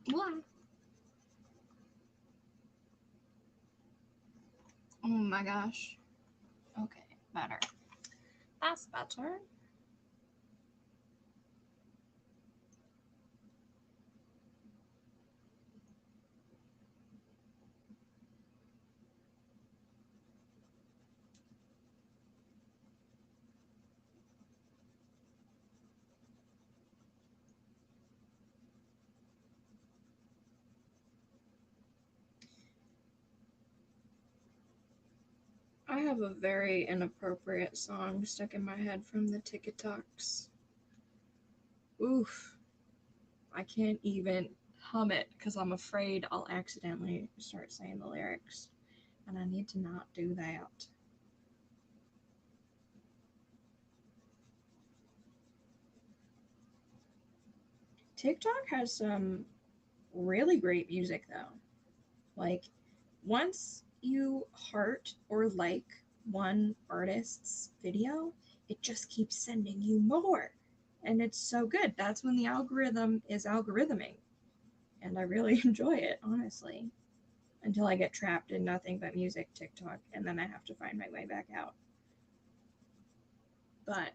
Blah. Oh my gosh. Okay, better. That's better. I have a very inappropriate song stuck in my head from the TikToks. Oof. I can't even hum it because I'm afraid I'll accidentally start saying the lyrics. And I need to not do that. TikTok has some really great music though. Like, once you heart or like one artist's video, it just keeps sending you more. And it's so good. That's when the algorithm is algorithming. And I really enjoy it, honestly. Until I get trapped in nothing but music TikTok, and then I have to find my way back out. But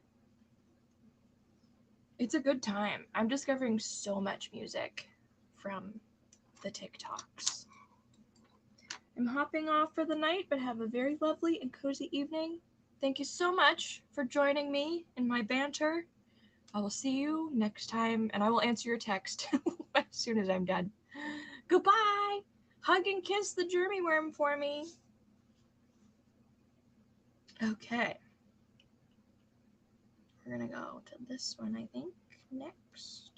it's a good time. I'm discovering so much music from the TikToks. I'm hopping off for the night, but have a very lovely and cozy evening. Thank you so much for joining me in my banter. I will see you next time, and I will answer your text as soon as I'm done. Goodbye! Hug and kiss the germy worm for me. Okay. We're gonna go to this one, I think, next.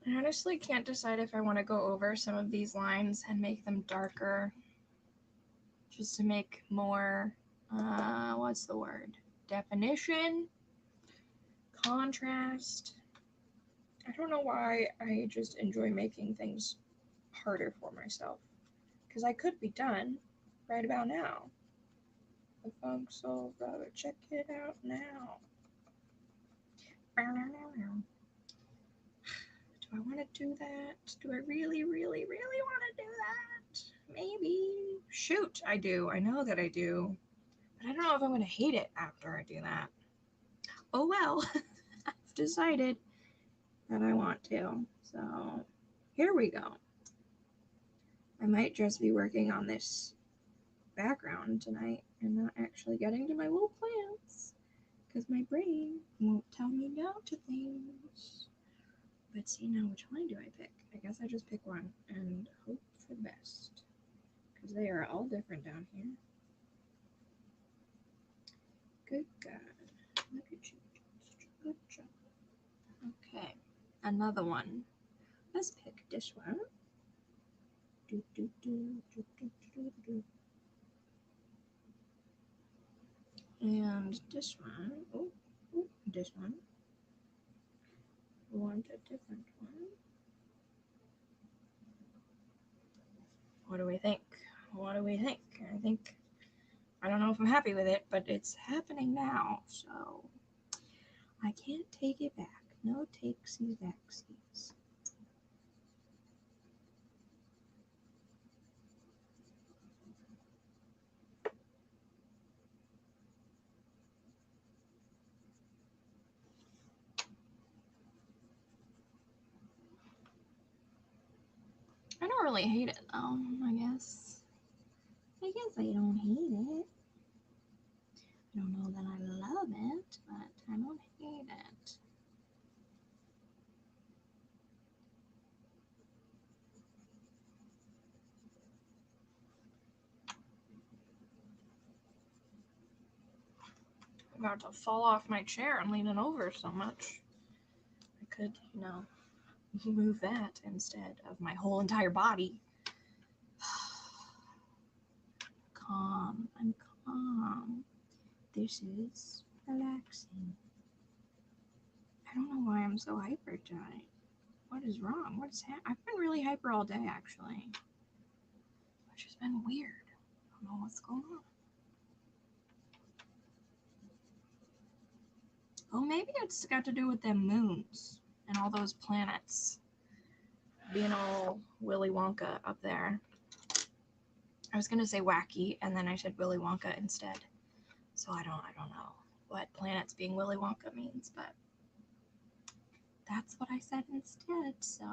I honestly can't decide if I want to go over some of these lines and make them darker, just to make more, what's the word? Definition? Contrast? I don't know why I just enjoy making things harder for myself. Because I could be done right about now. The Funk Soul Brother, check it out now. Do I want to do that? Do I really, really, really want to do that? Maybe. Shoot, I do. I know that I do. But I don't know if I'm going to hate it after I do that. Oh well. I've decided that I want to. So, here we go. I might just be working on this background tonight and not actually getting to my little plants. Because my brain won't tell me no to things. But see, now which line do I pick? I guess I just pick one and hope for the best. Because they are all different down here. Good God. Look at you. Good job. Okay. Another one. Let's pick this one. Do, do, do, do, do, do, do. And this one. Oh, this one. We want a different one. What do we think? What do we think? I don't know if I'm happy with it, but it's happening now, so I can't take it back. No takesies backsies. I don't really hate it though, I guess. I don't hate it. I don't know that I love it, but I don't hate it. I'm about to fall off my chair. I'm leaning over so much. I could, move that instead of my whole entire body. Calm. I'm calm. This is relaxing. I don't know why I'm so hyper tonight. What is wrong? What's I've been really hyper all day, actually. Which has been weird. I don't know what's going on. Oh, maybe it's got to do with them moons and all those planets being all Willy Wonka up there. I was gonna say wacky, and then I said Willy Wonka instead. So I don't know what planets being Willy Wonka means, but that's what I said instead, so.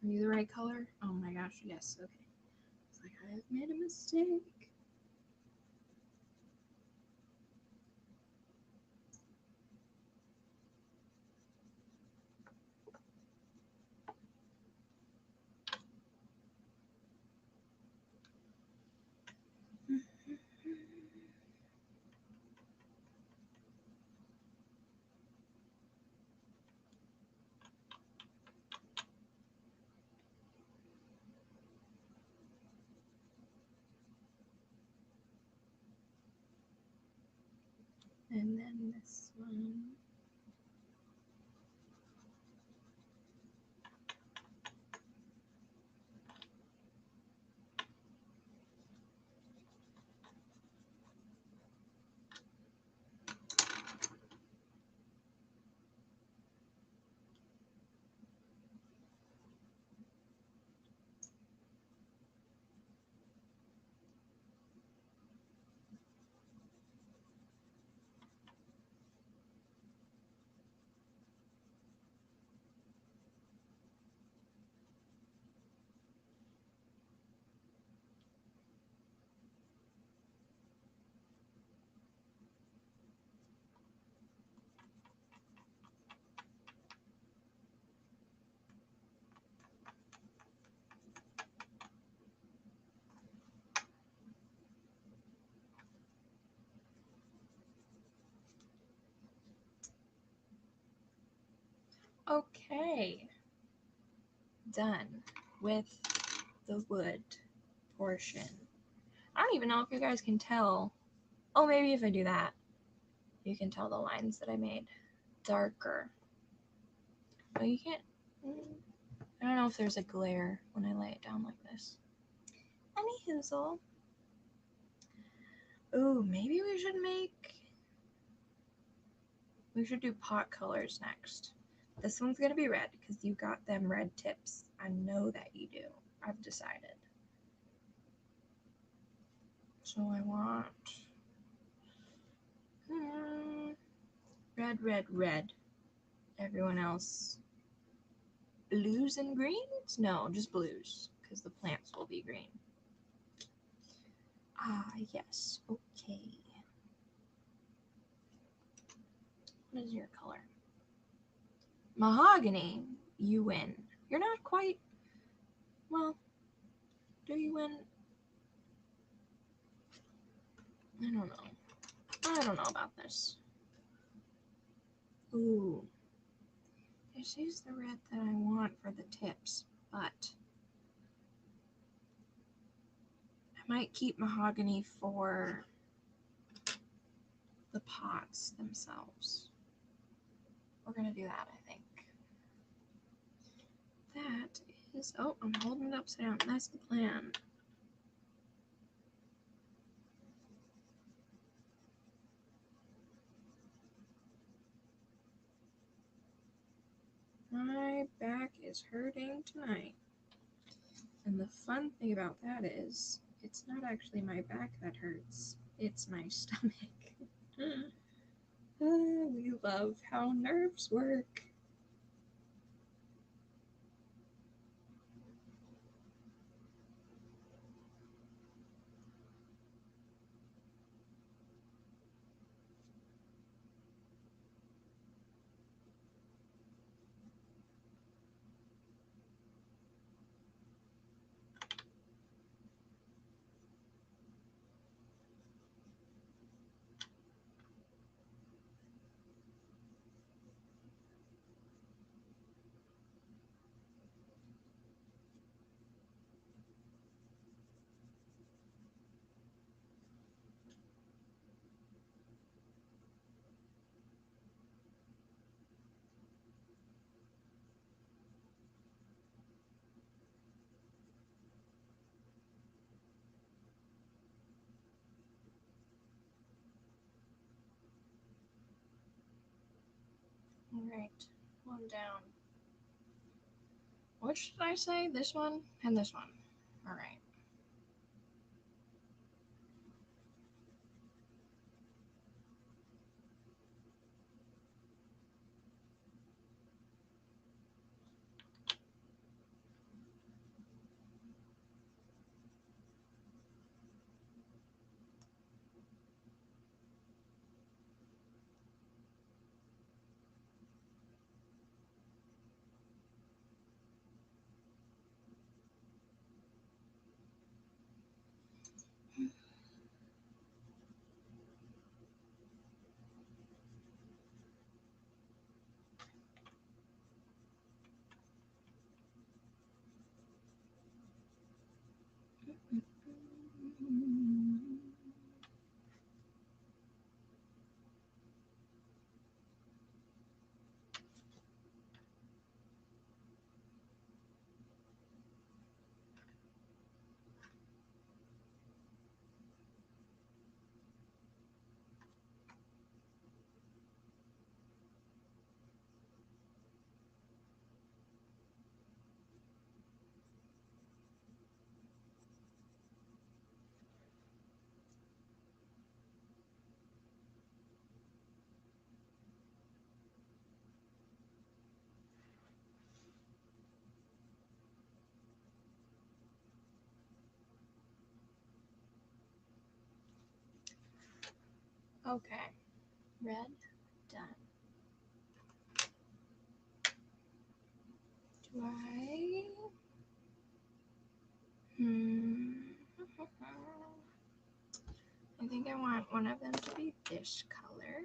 Are you the right color? Oh my gosh, yes, okay. It's like I have made a mistake. And then this one. Okay. Done with the wood portion. I don't even know if you guys can tell. Oh, maybe if I do that, you can tell the lines that I made darker. Oh, you can't. I don't know if there's a glare when I lay it down like this. Any hoozle. Ooh, maybe we should do pot colors next. This one's gonna be red because you got them red tips. I know that you do. I've decided. So I want red, red, red. Everyone else, blues and greens? No, just blues, because the plants will be green. Ah, yes. Okay. What is your color? Mahogany. You win. You're not quite... Well, do you win? I don't know. I don't know about this. Ooh. This is the red that I want for the tips, but I might keep mahogany for the pots themselves. We're gonna do that, I think. That is... Oh, I'm holding it upside down. That's the plan. My back is hurting tonight. And the fun thing about that is, it's not actually my back that hurts, it's my stomach. We love how nerves work. Alright, one down. What should I say? This one and this one. Alright. Okay. Red, done. Do I... I think I want one of them to be this color.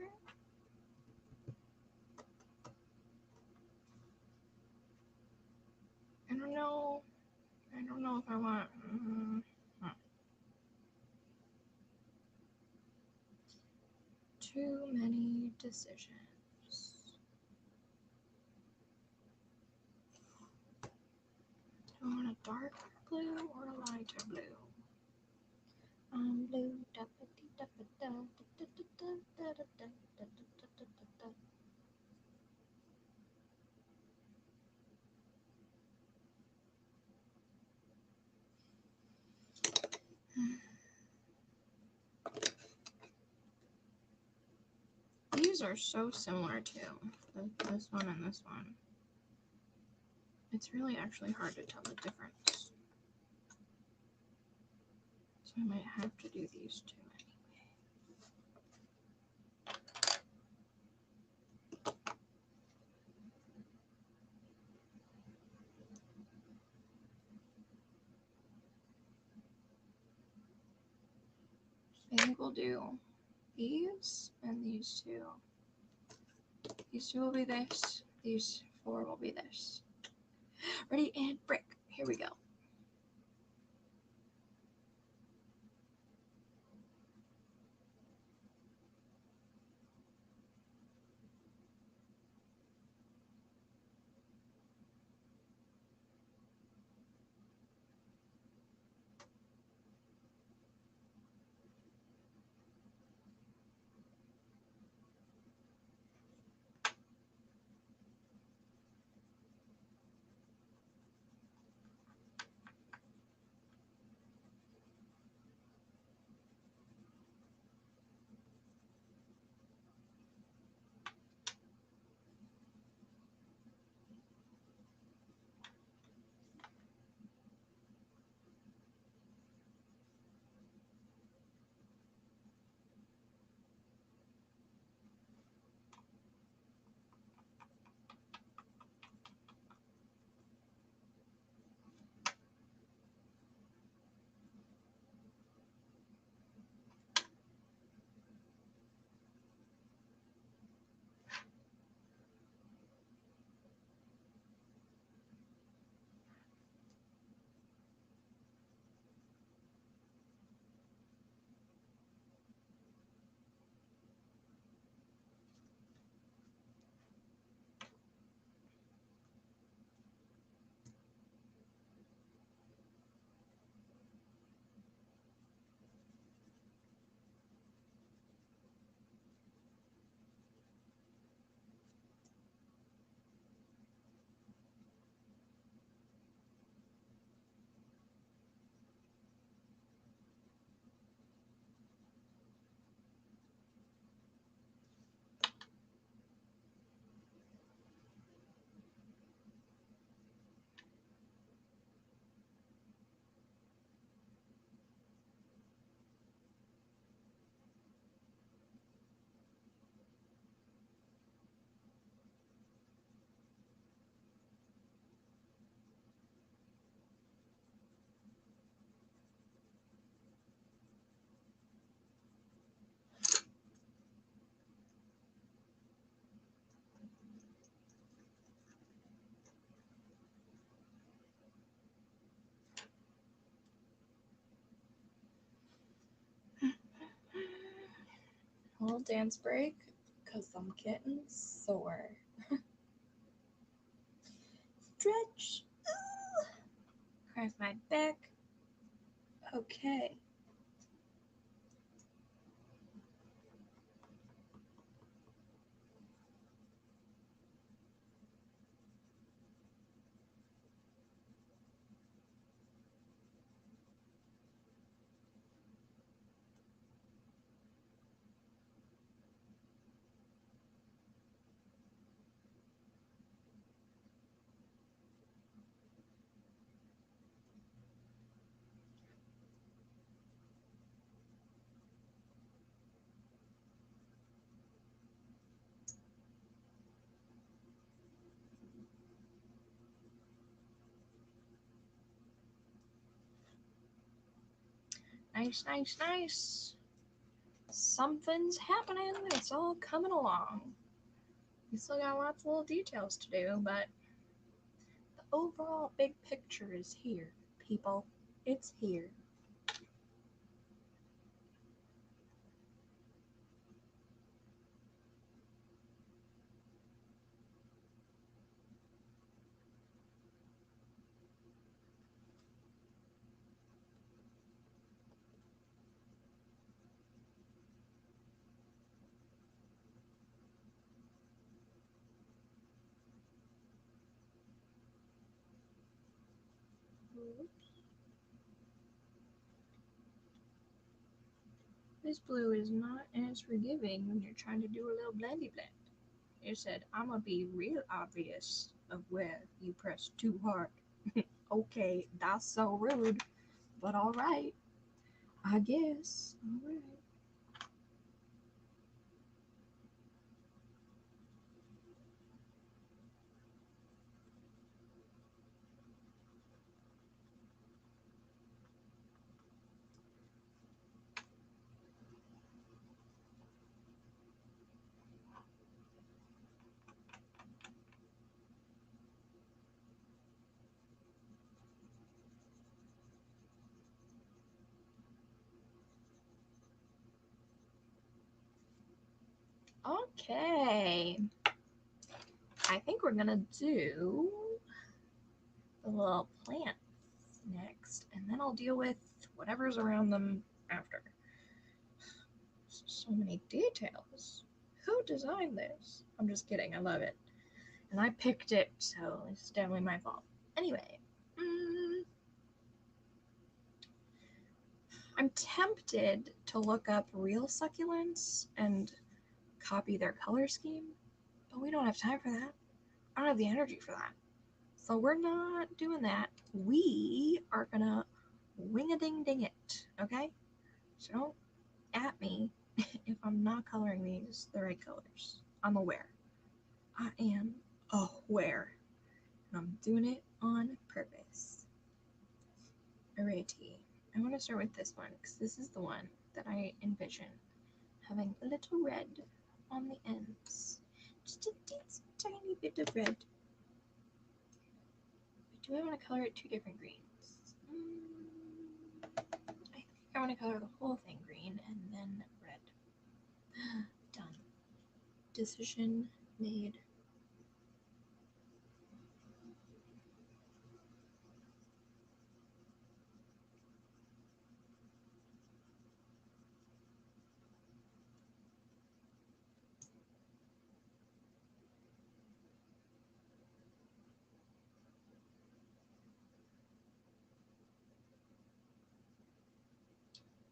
Too many decisions. Do I want a dark blue or a lighter blue? Blue. These are so similar too. This one and this one. It's really actually hard to tell the difference. So I might have to do these two anyway. I think we'll do these and these two. These two will be this. These four will be this. Ready and break. Here we go. A little dance break because I'm getting sore. Stretch. Crack my back. Okay. Nice, nice, nice. Something's happening. It's all coming along. We still got lots of little details to do, but the overall big picture is here, people. It's here. This blue is not as forgiving when you're trying to do a little blendy blend. It said, I'm gonna be real obvious of where you press too hard. Okay, that's so rude, but alright, I guess. Alright. Okay. I think we're gonna do the little plants next, and then I'll deal with whatever's around them after. So many details. Who designed this? I'm just kidding, I love it. And I picked it, so it's definitely my fault. Anyway, I'm tempted to look up real succulents and copy their color scheme, but we don't have time for that. I don't have the energy for that. So we're not doing that. We are gonna wing-a-ding-ding it, okay? So don't at me if I'm not coloring these the right colors. I'm aware. I am aware. And I'm doing it on purpose. Alrighty. I want to start with this one because this is the one that I envision having a little red on the ends. Just a tiny bit of red. But do I want to color it two different greens? I think I want to color the whole thing green and then red. Done. Decision made.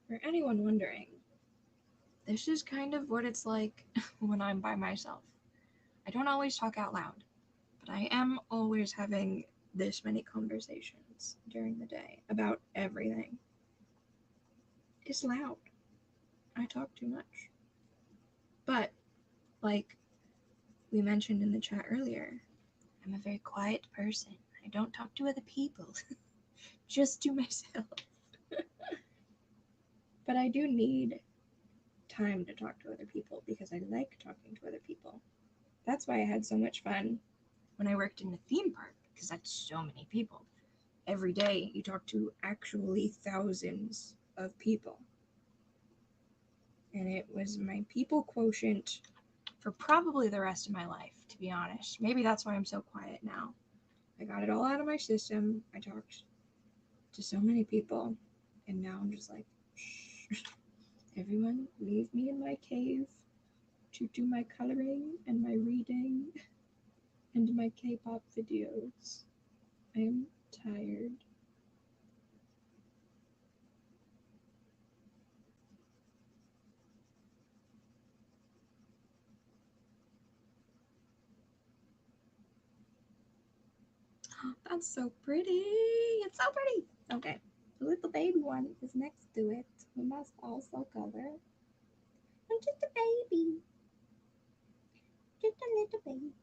For anyone wondering, this is kind of what it's like when I'm by myself. I don't always talk out loud, but I am always having this many conversations during the day about everything. It's loud. I talk too much. But, like we mentioned in the chat earlier, I'm a very quiet person. I don't talk to other people, just to myself. But I do need time to talk to other people because I like talking to other people. That's why I had so much fun when I worked in the theme park, because that's so many people. Every day you talk to actually thousands of people. And it was my people quotient for probably the rest of my life, to be honest. Maybe that's why I'm so quiet now. I got it all out of my system. I talked to so many people, and now I'm just like, shh. Everyone, leave me in my cave to do my coloring and my reading and my K-pop videos. I am tired. That's so pretty. It's so pretty. Okay, the little baby one is next to it. We must also color. I'm just a baby. Just a little baby.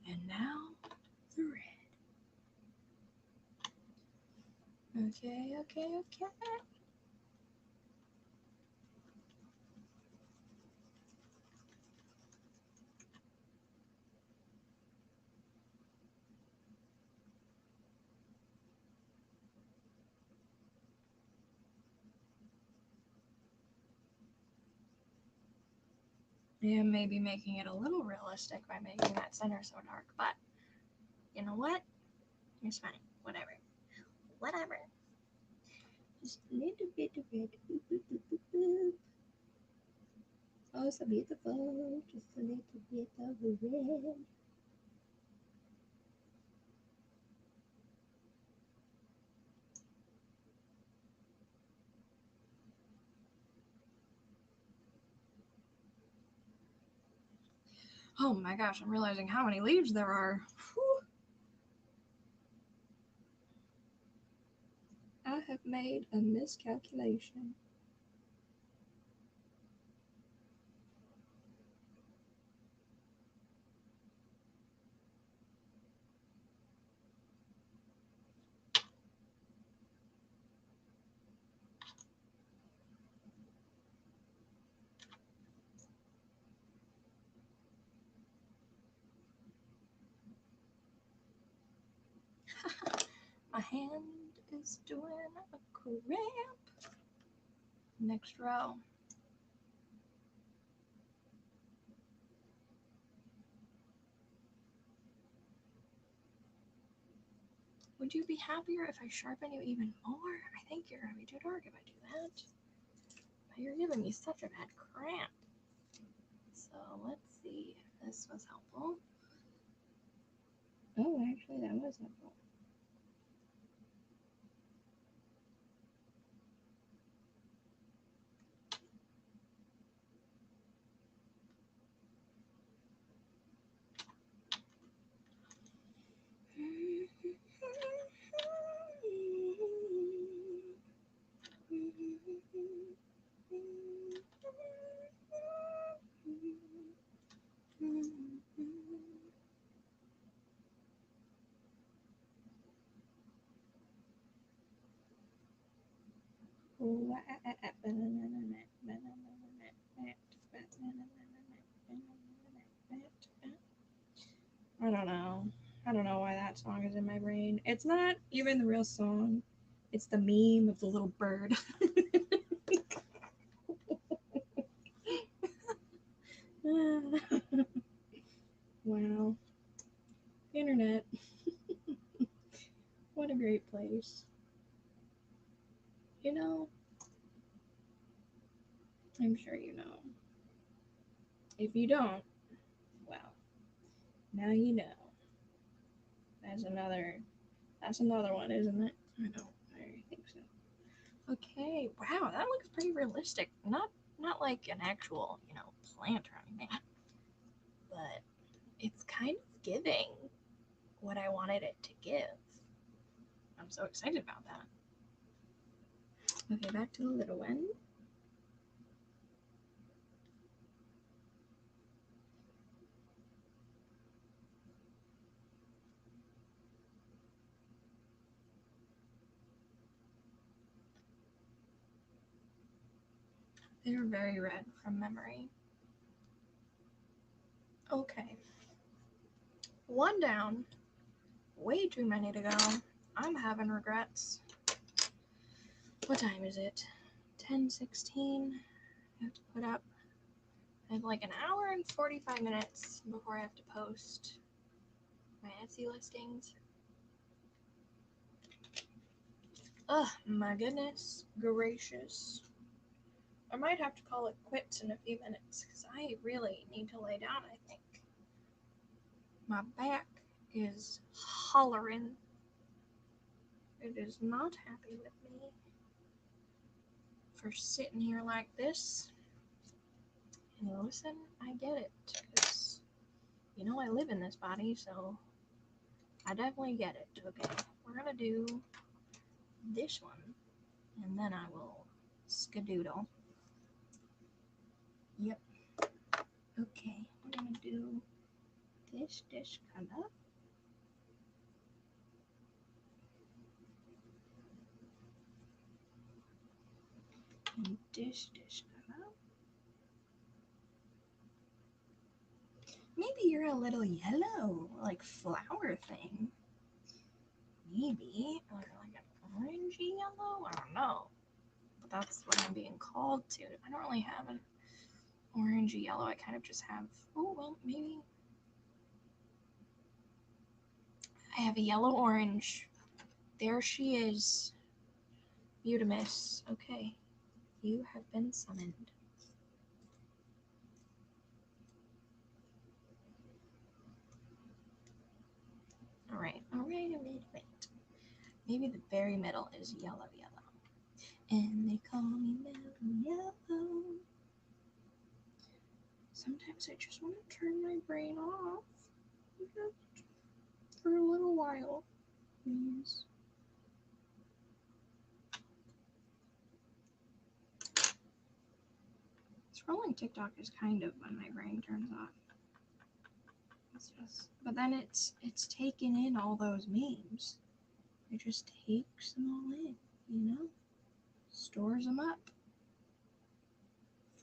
And now the red. Okay. Yeah, maybe making it a little realistic by making that center so dark, but you know what? It's fine. Whatever. Just a little bit of red. Boop, boop, boop, boop, boop. Oh, so beautiful. Just a little bit of red. Oh my gosh, I'm realizing how many leaves there are. Whew. I have made a miscalculation. My hand is doing a cramp. Next row. Would you be happier if I sharpen you even more? I think you're gonna be too dark if I do that. But you're giving me such a bad cramp. So let's see if this was helpful. Oh, actually, that was helpful. I don't know. I don't know why that song is in my brain. It's not even the real song. It's the meme of the little bird. Wow. The internet. What a great place. You know, I'm sure you know. If you don't, well, now you know. That's another one, isn't it? I think so. Okay, wow, that looks pretty realistic. Not like an actual, plant or anything. But it's kind of giving what I wanted it to give. I'm so excited about that. Okay, back to the little one. They're very red from memory. Okay. One down. Way too many to go. I'm having regrets. What time is it? 10:16. I have to put up. I have like an hour and 45 minutes before I have to post my Etsy listings. Oh my goodness gracious. I might have to call it quits in a few minutes because I really need to lay down, I think. My back is hollering. It is not happy with me for sitting here like this. And listen, I get it because, I live in this body, so I definitely get it. Okay, we're going to do this one, and then I will skedoodle. Yep. Okay, we're going to do this color. And this color. Maybe you're a little yellow, like flower thing. Maybe. Or like an orangey yellow? I don't know. But that's what I'm being called to. I don't really have an orangey yellow. I kind of just have, maybe. I have a yellow orange. There she is. Beautimus. Okay. You have been summoned. Alright. Maybe the very middle is yellow. And they call me Mellow Yellow. Sometimes I just want to turn my brain off. Just for a little while, please. Scrolling TikTok is kind of when my brain turns off. It's just, but then it's taken in all those memes. It just takes them all in, you know? Stores them up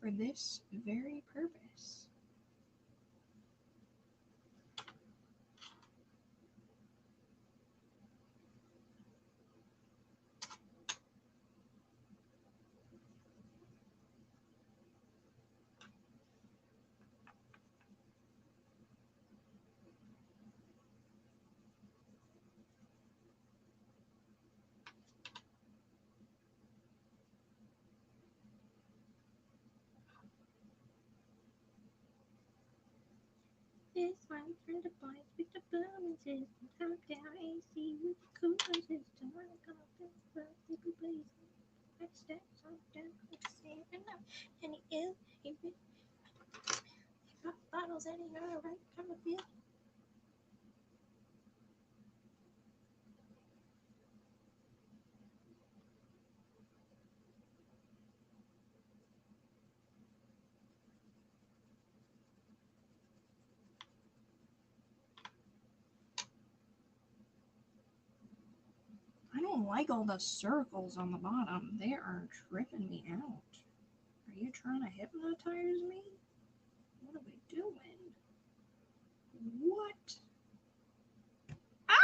for this very purpose. This one's for the boys with the booming system. Top down AC with the cooler system. I got this for people blazing. I steps on down, saving up. And he is, he got bottles and he got a right kind of feel. I don't like all the circles on the bottom. They are tripping me out. Are you trying to hypnotize me? What are we doing? What? Ah!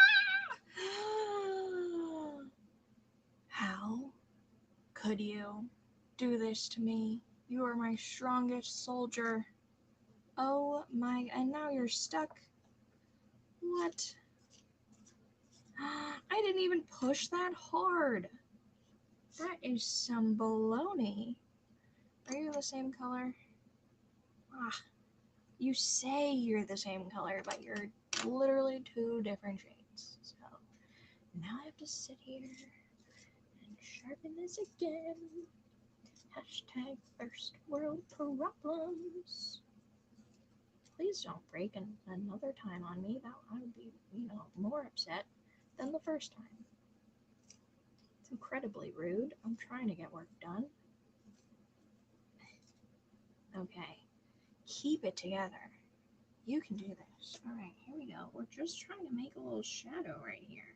How could you do this to me? You are my strongest soldier. Oh my, and now you're stuck. What? I didn't even push that hard. That is some baloney. Are you the same color? Ah, you say you're the same color, but you're literally two different shades. So now I have to sit here and sharpen this again. Hashtag first world problems. Please don't break another time on me. That I would be, more upset than the first time. It's incredibly rude. I'm trying to get work done. Okay. Keep it together. You can do this. Alright, here we go. We're just trying to make a little shadow right here.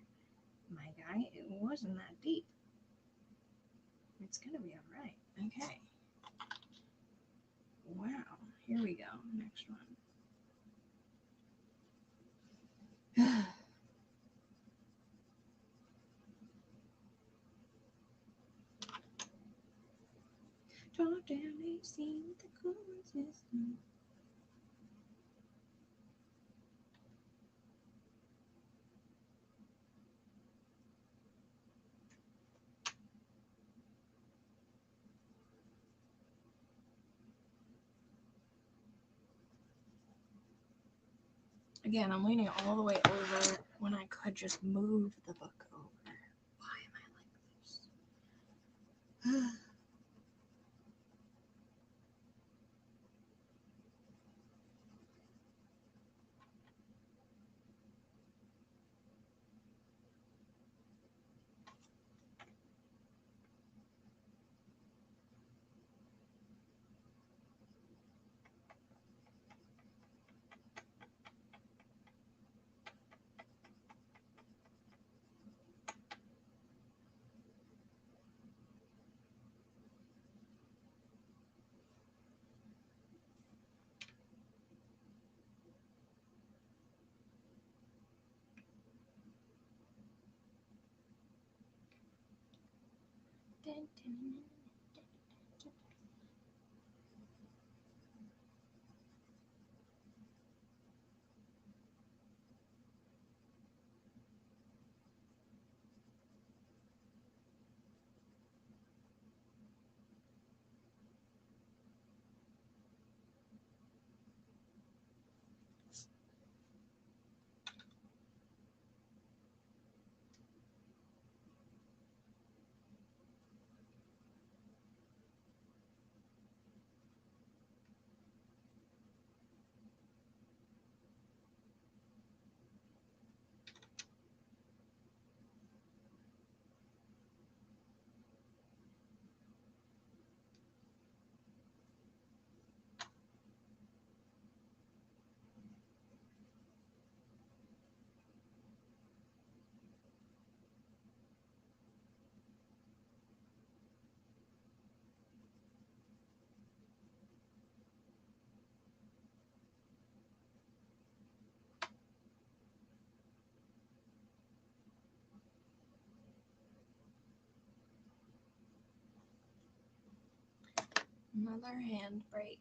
My guy, it wasn't that deep. It's gonna be alright. Okay. Wow. Here we go. Next one. Top down AC with the cooling system. Again, I'm leaning all the way over when I could just move the book over. Why am I like this? Another hand break.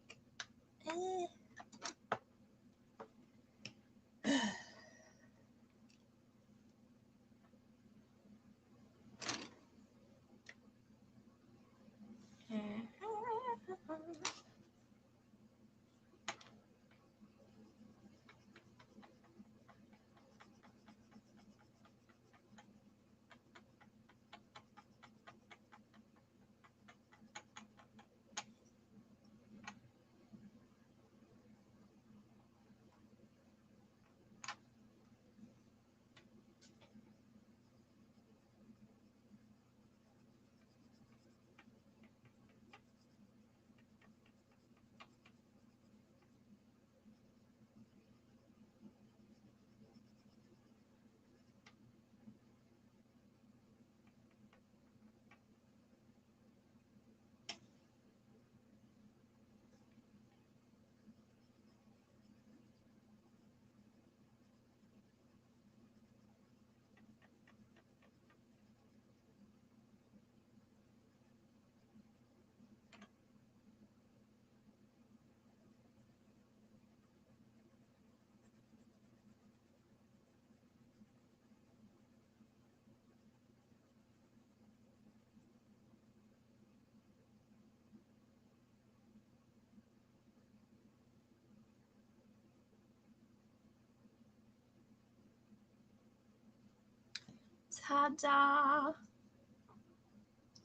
Ta-da!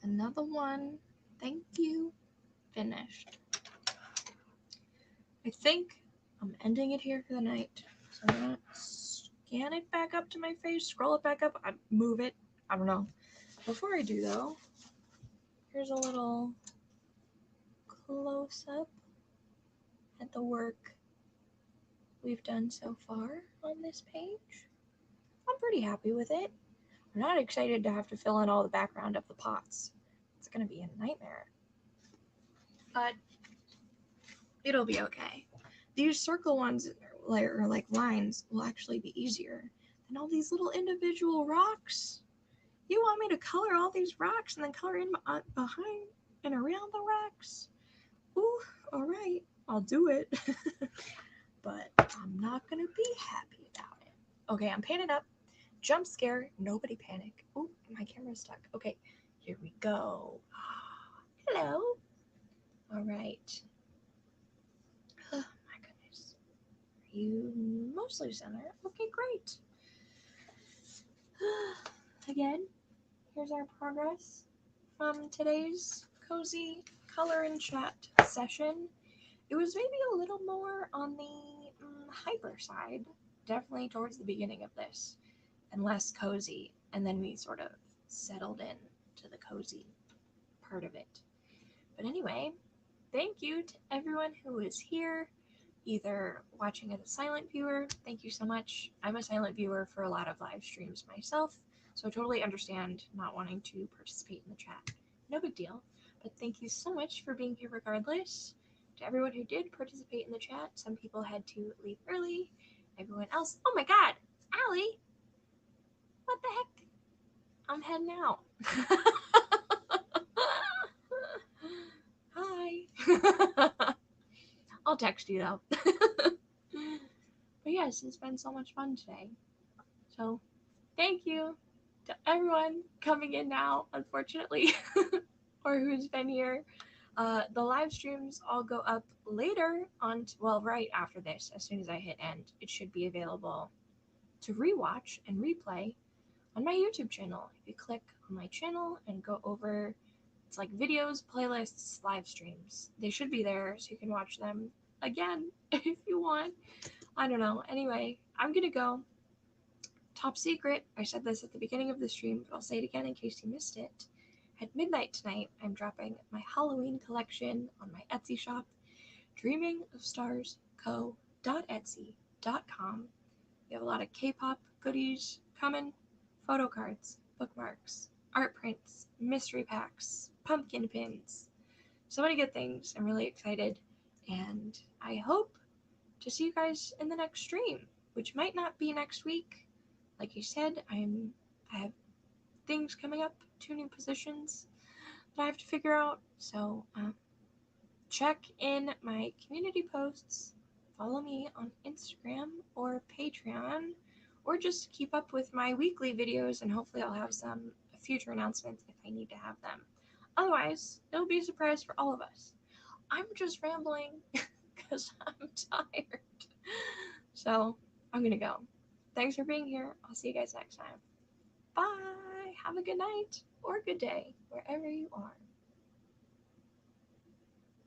Another one. Thank you. Finished. I think I'm ending it here for the night. So I'm gonna scan it back up to my face, scroll it back up, move it. I don't know. Before I do though, here's a little close-up at the work we've done so far on this page. I'm pretty happy with it. I'm not excited to have to fill in all the background of the pots. It's gonna be a nightmare. But it'll be okay. These circle ones, or like lines, will actually be easier than all these little individual rocks. You want me to color all these rocks and then color in behind and around the rocks? Ooh, all right, I'll do it. But I'm not gonna be happy about it. Okay, I'm painted up. Jump scare, nobody panic. Ooh, my camera's stuck. Okay, here we go. Hello. All right. Oh my goodness. Are you mostly center? Okay, great. Again, here's our progress from today's cozy color and chat session. It was maybe a little more on the hyper side, definitely towards the beginning of this, and less cozy, and then we sort of settled in to the cozy part of it. But anyway, thank you to everyone who was here, either watching as a silent viewer. Thank you so much. I'm a silent viewer for a lot of live streams myself, so I totally understand not wanting to participate in the chat. No big deal. But thank you so much for being here regardless. To everyone who did participate in the chat, some people had to leave early. Everyone else, oh my god, Allie, what the heck? I'm heading out. Hi. I'll text you though. But yes, it's been so much fun today. So thank you to everyone coming in now, unfortunately, or who's been here. The live streams all go up later on, right after this. As soon as I hit end, it should be available to rewatch and replay on my YouTube channel. If you click on my channel and go over, it's like videos, playlists, live streams. They should be there so you can watch them again if you want. I don't know. Anyway, I'm gonna go. Top secret, I said this at the beginning of the stream, but I'll say it again in case you missed it. At midnight tonight, I'm dropping my Halloween collection on my Etsy shop, dreamingofstarsco.etsy.com. We have a lot of K-pop goodies coming, photo cards, bookmarks, art prints, mystery packs, pumpkin pins. So many good things. I'm really excited, and I hope to see you guys in the next stream, which might not be next week. Like you said, I have things coming up, 2 new positions that I have to figure out. So check in my community posts, follow me on Instagram or Patreon, or just keep up with my weekly videos, and hopefully I'll have some future announcements if I need to have them. Otherwise, it'll be a surprise for all of us. I'm just rambling because I'm tired. So I'm gonna go. Thanks for being here. I'll see you guys next time. Bye. Have a good night or good day wherever you are.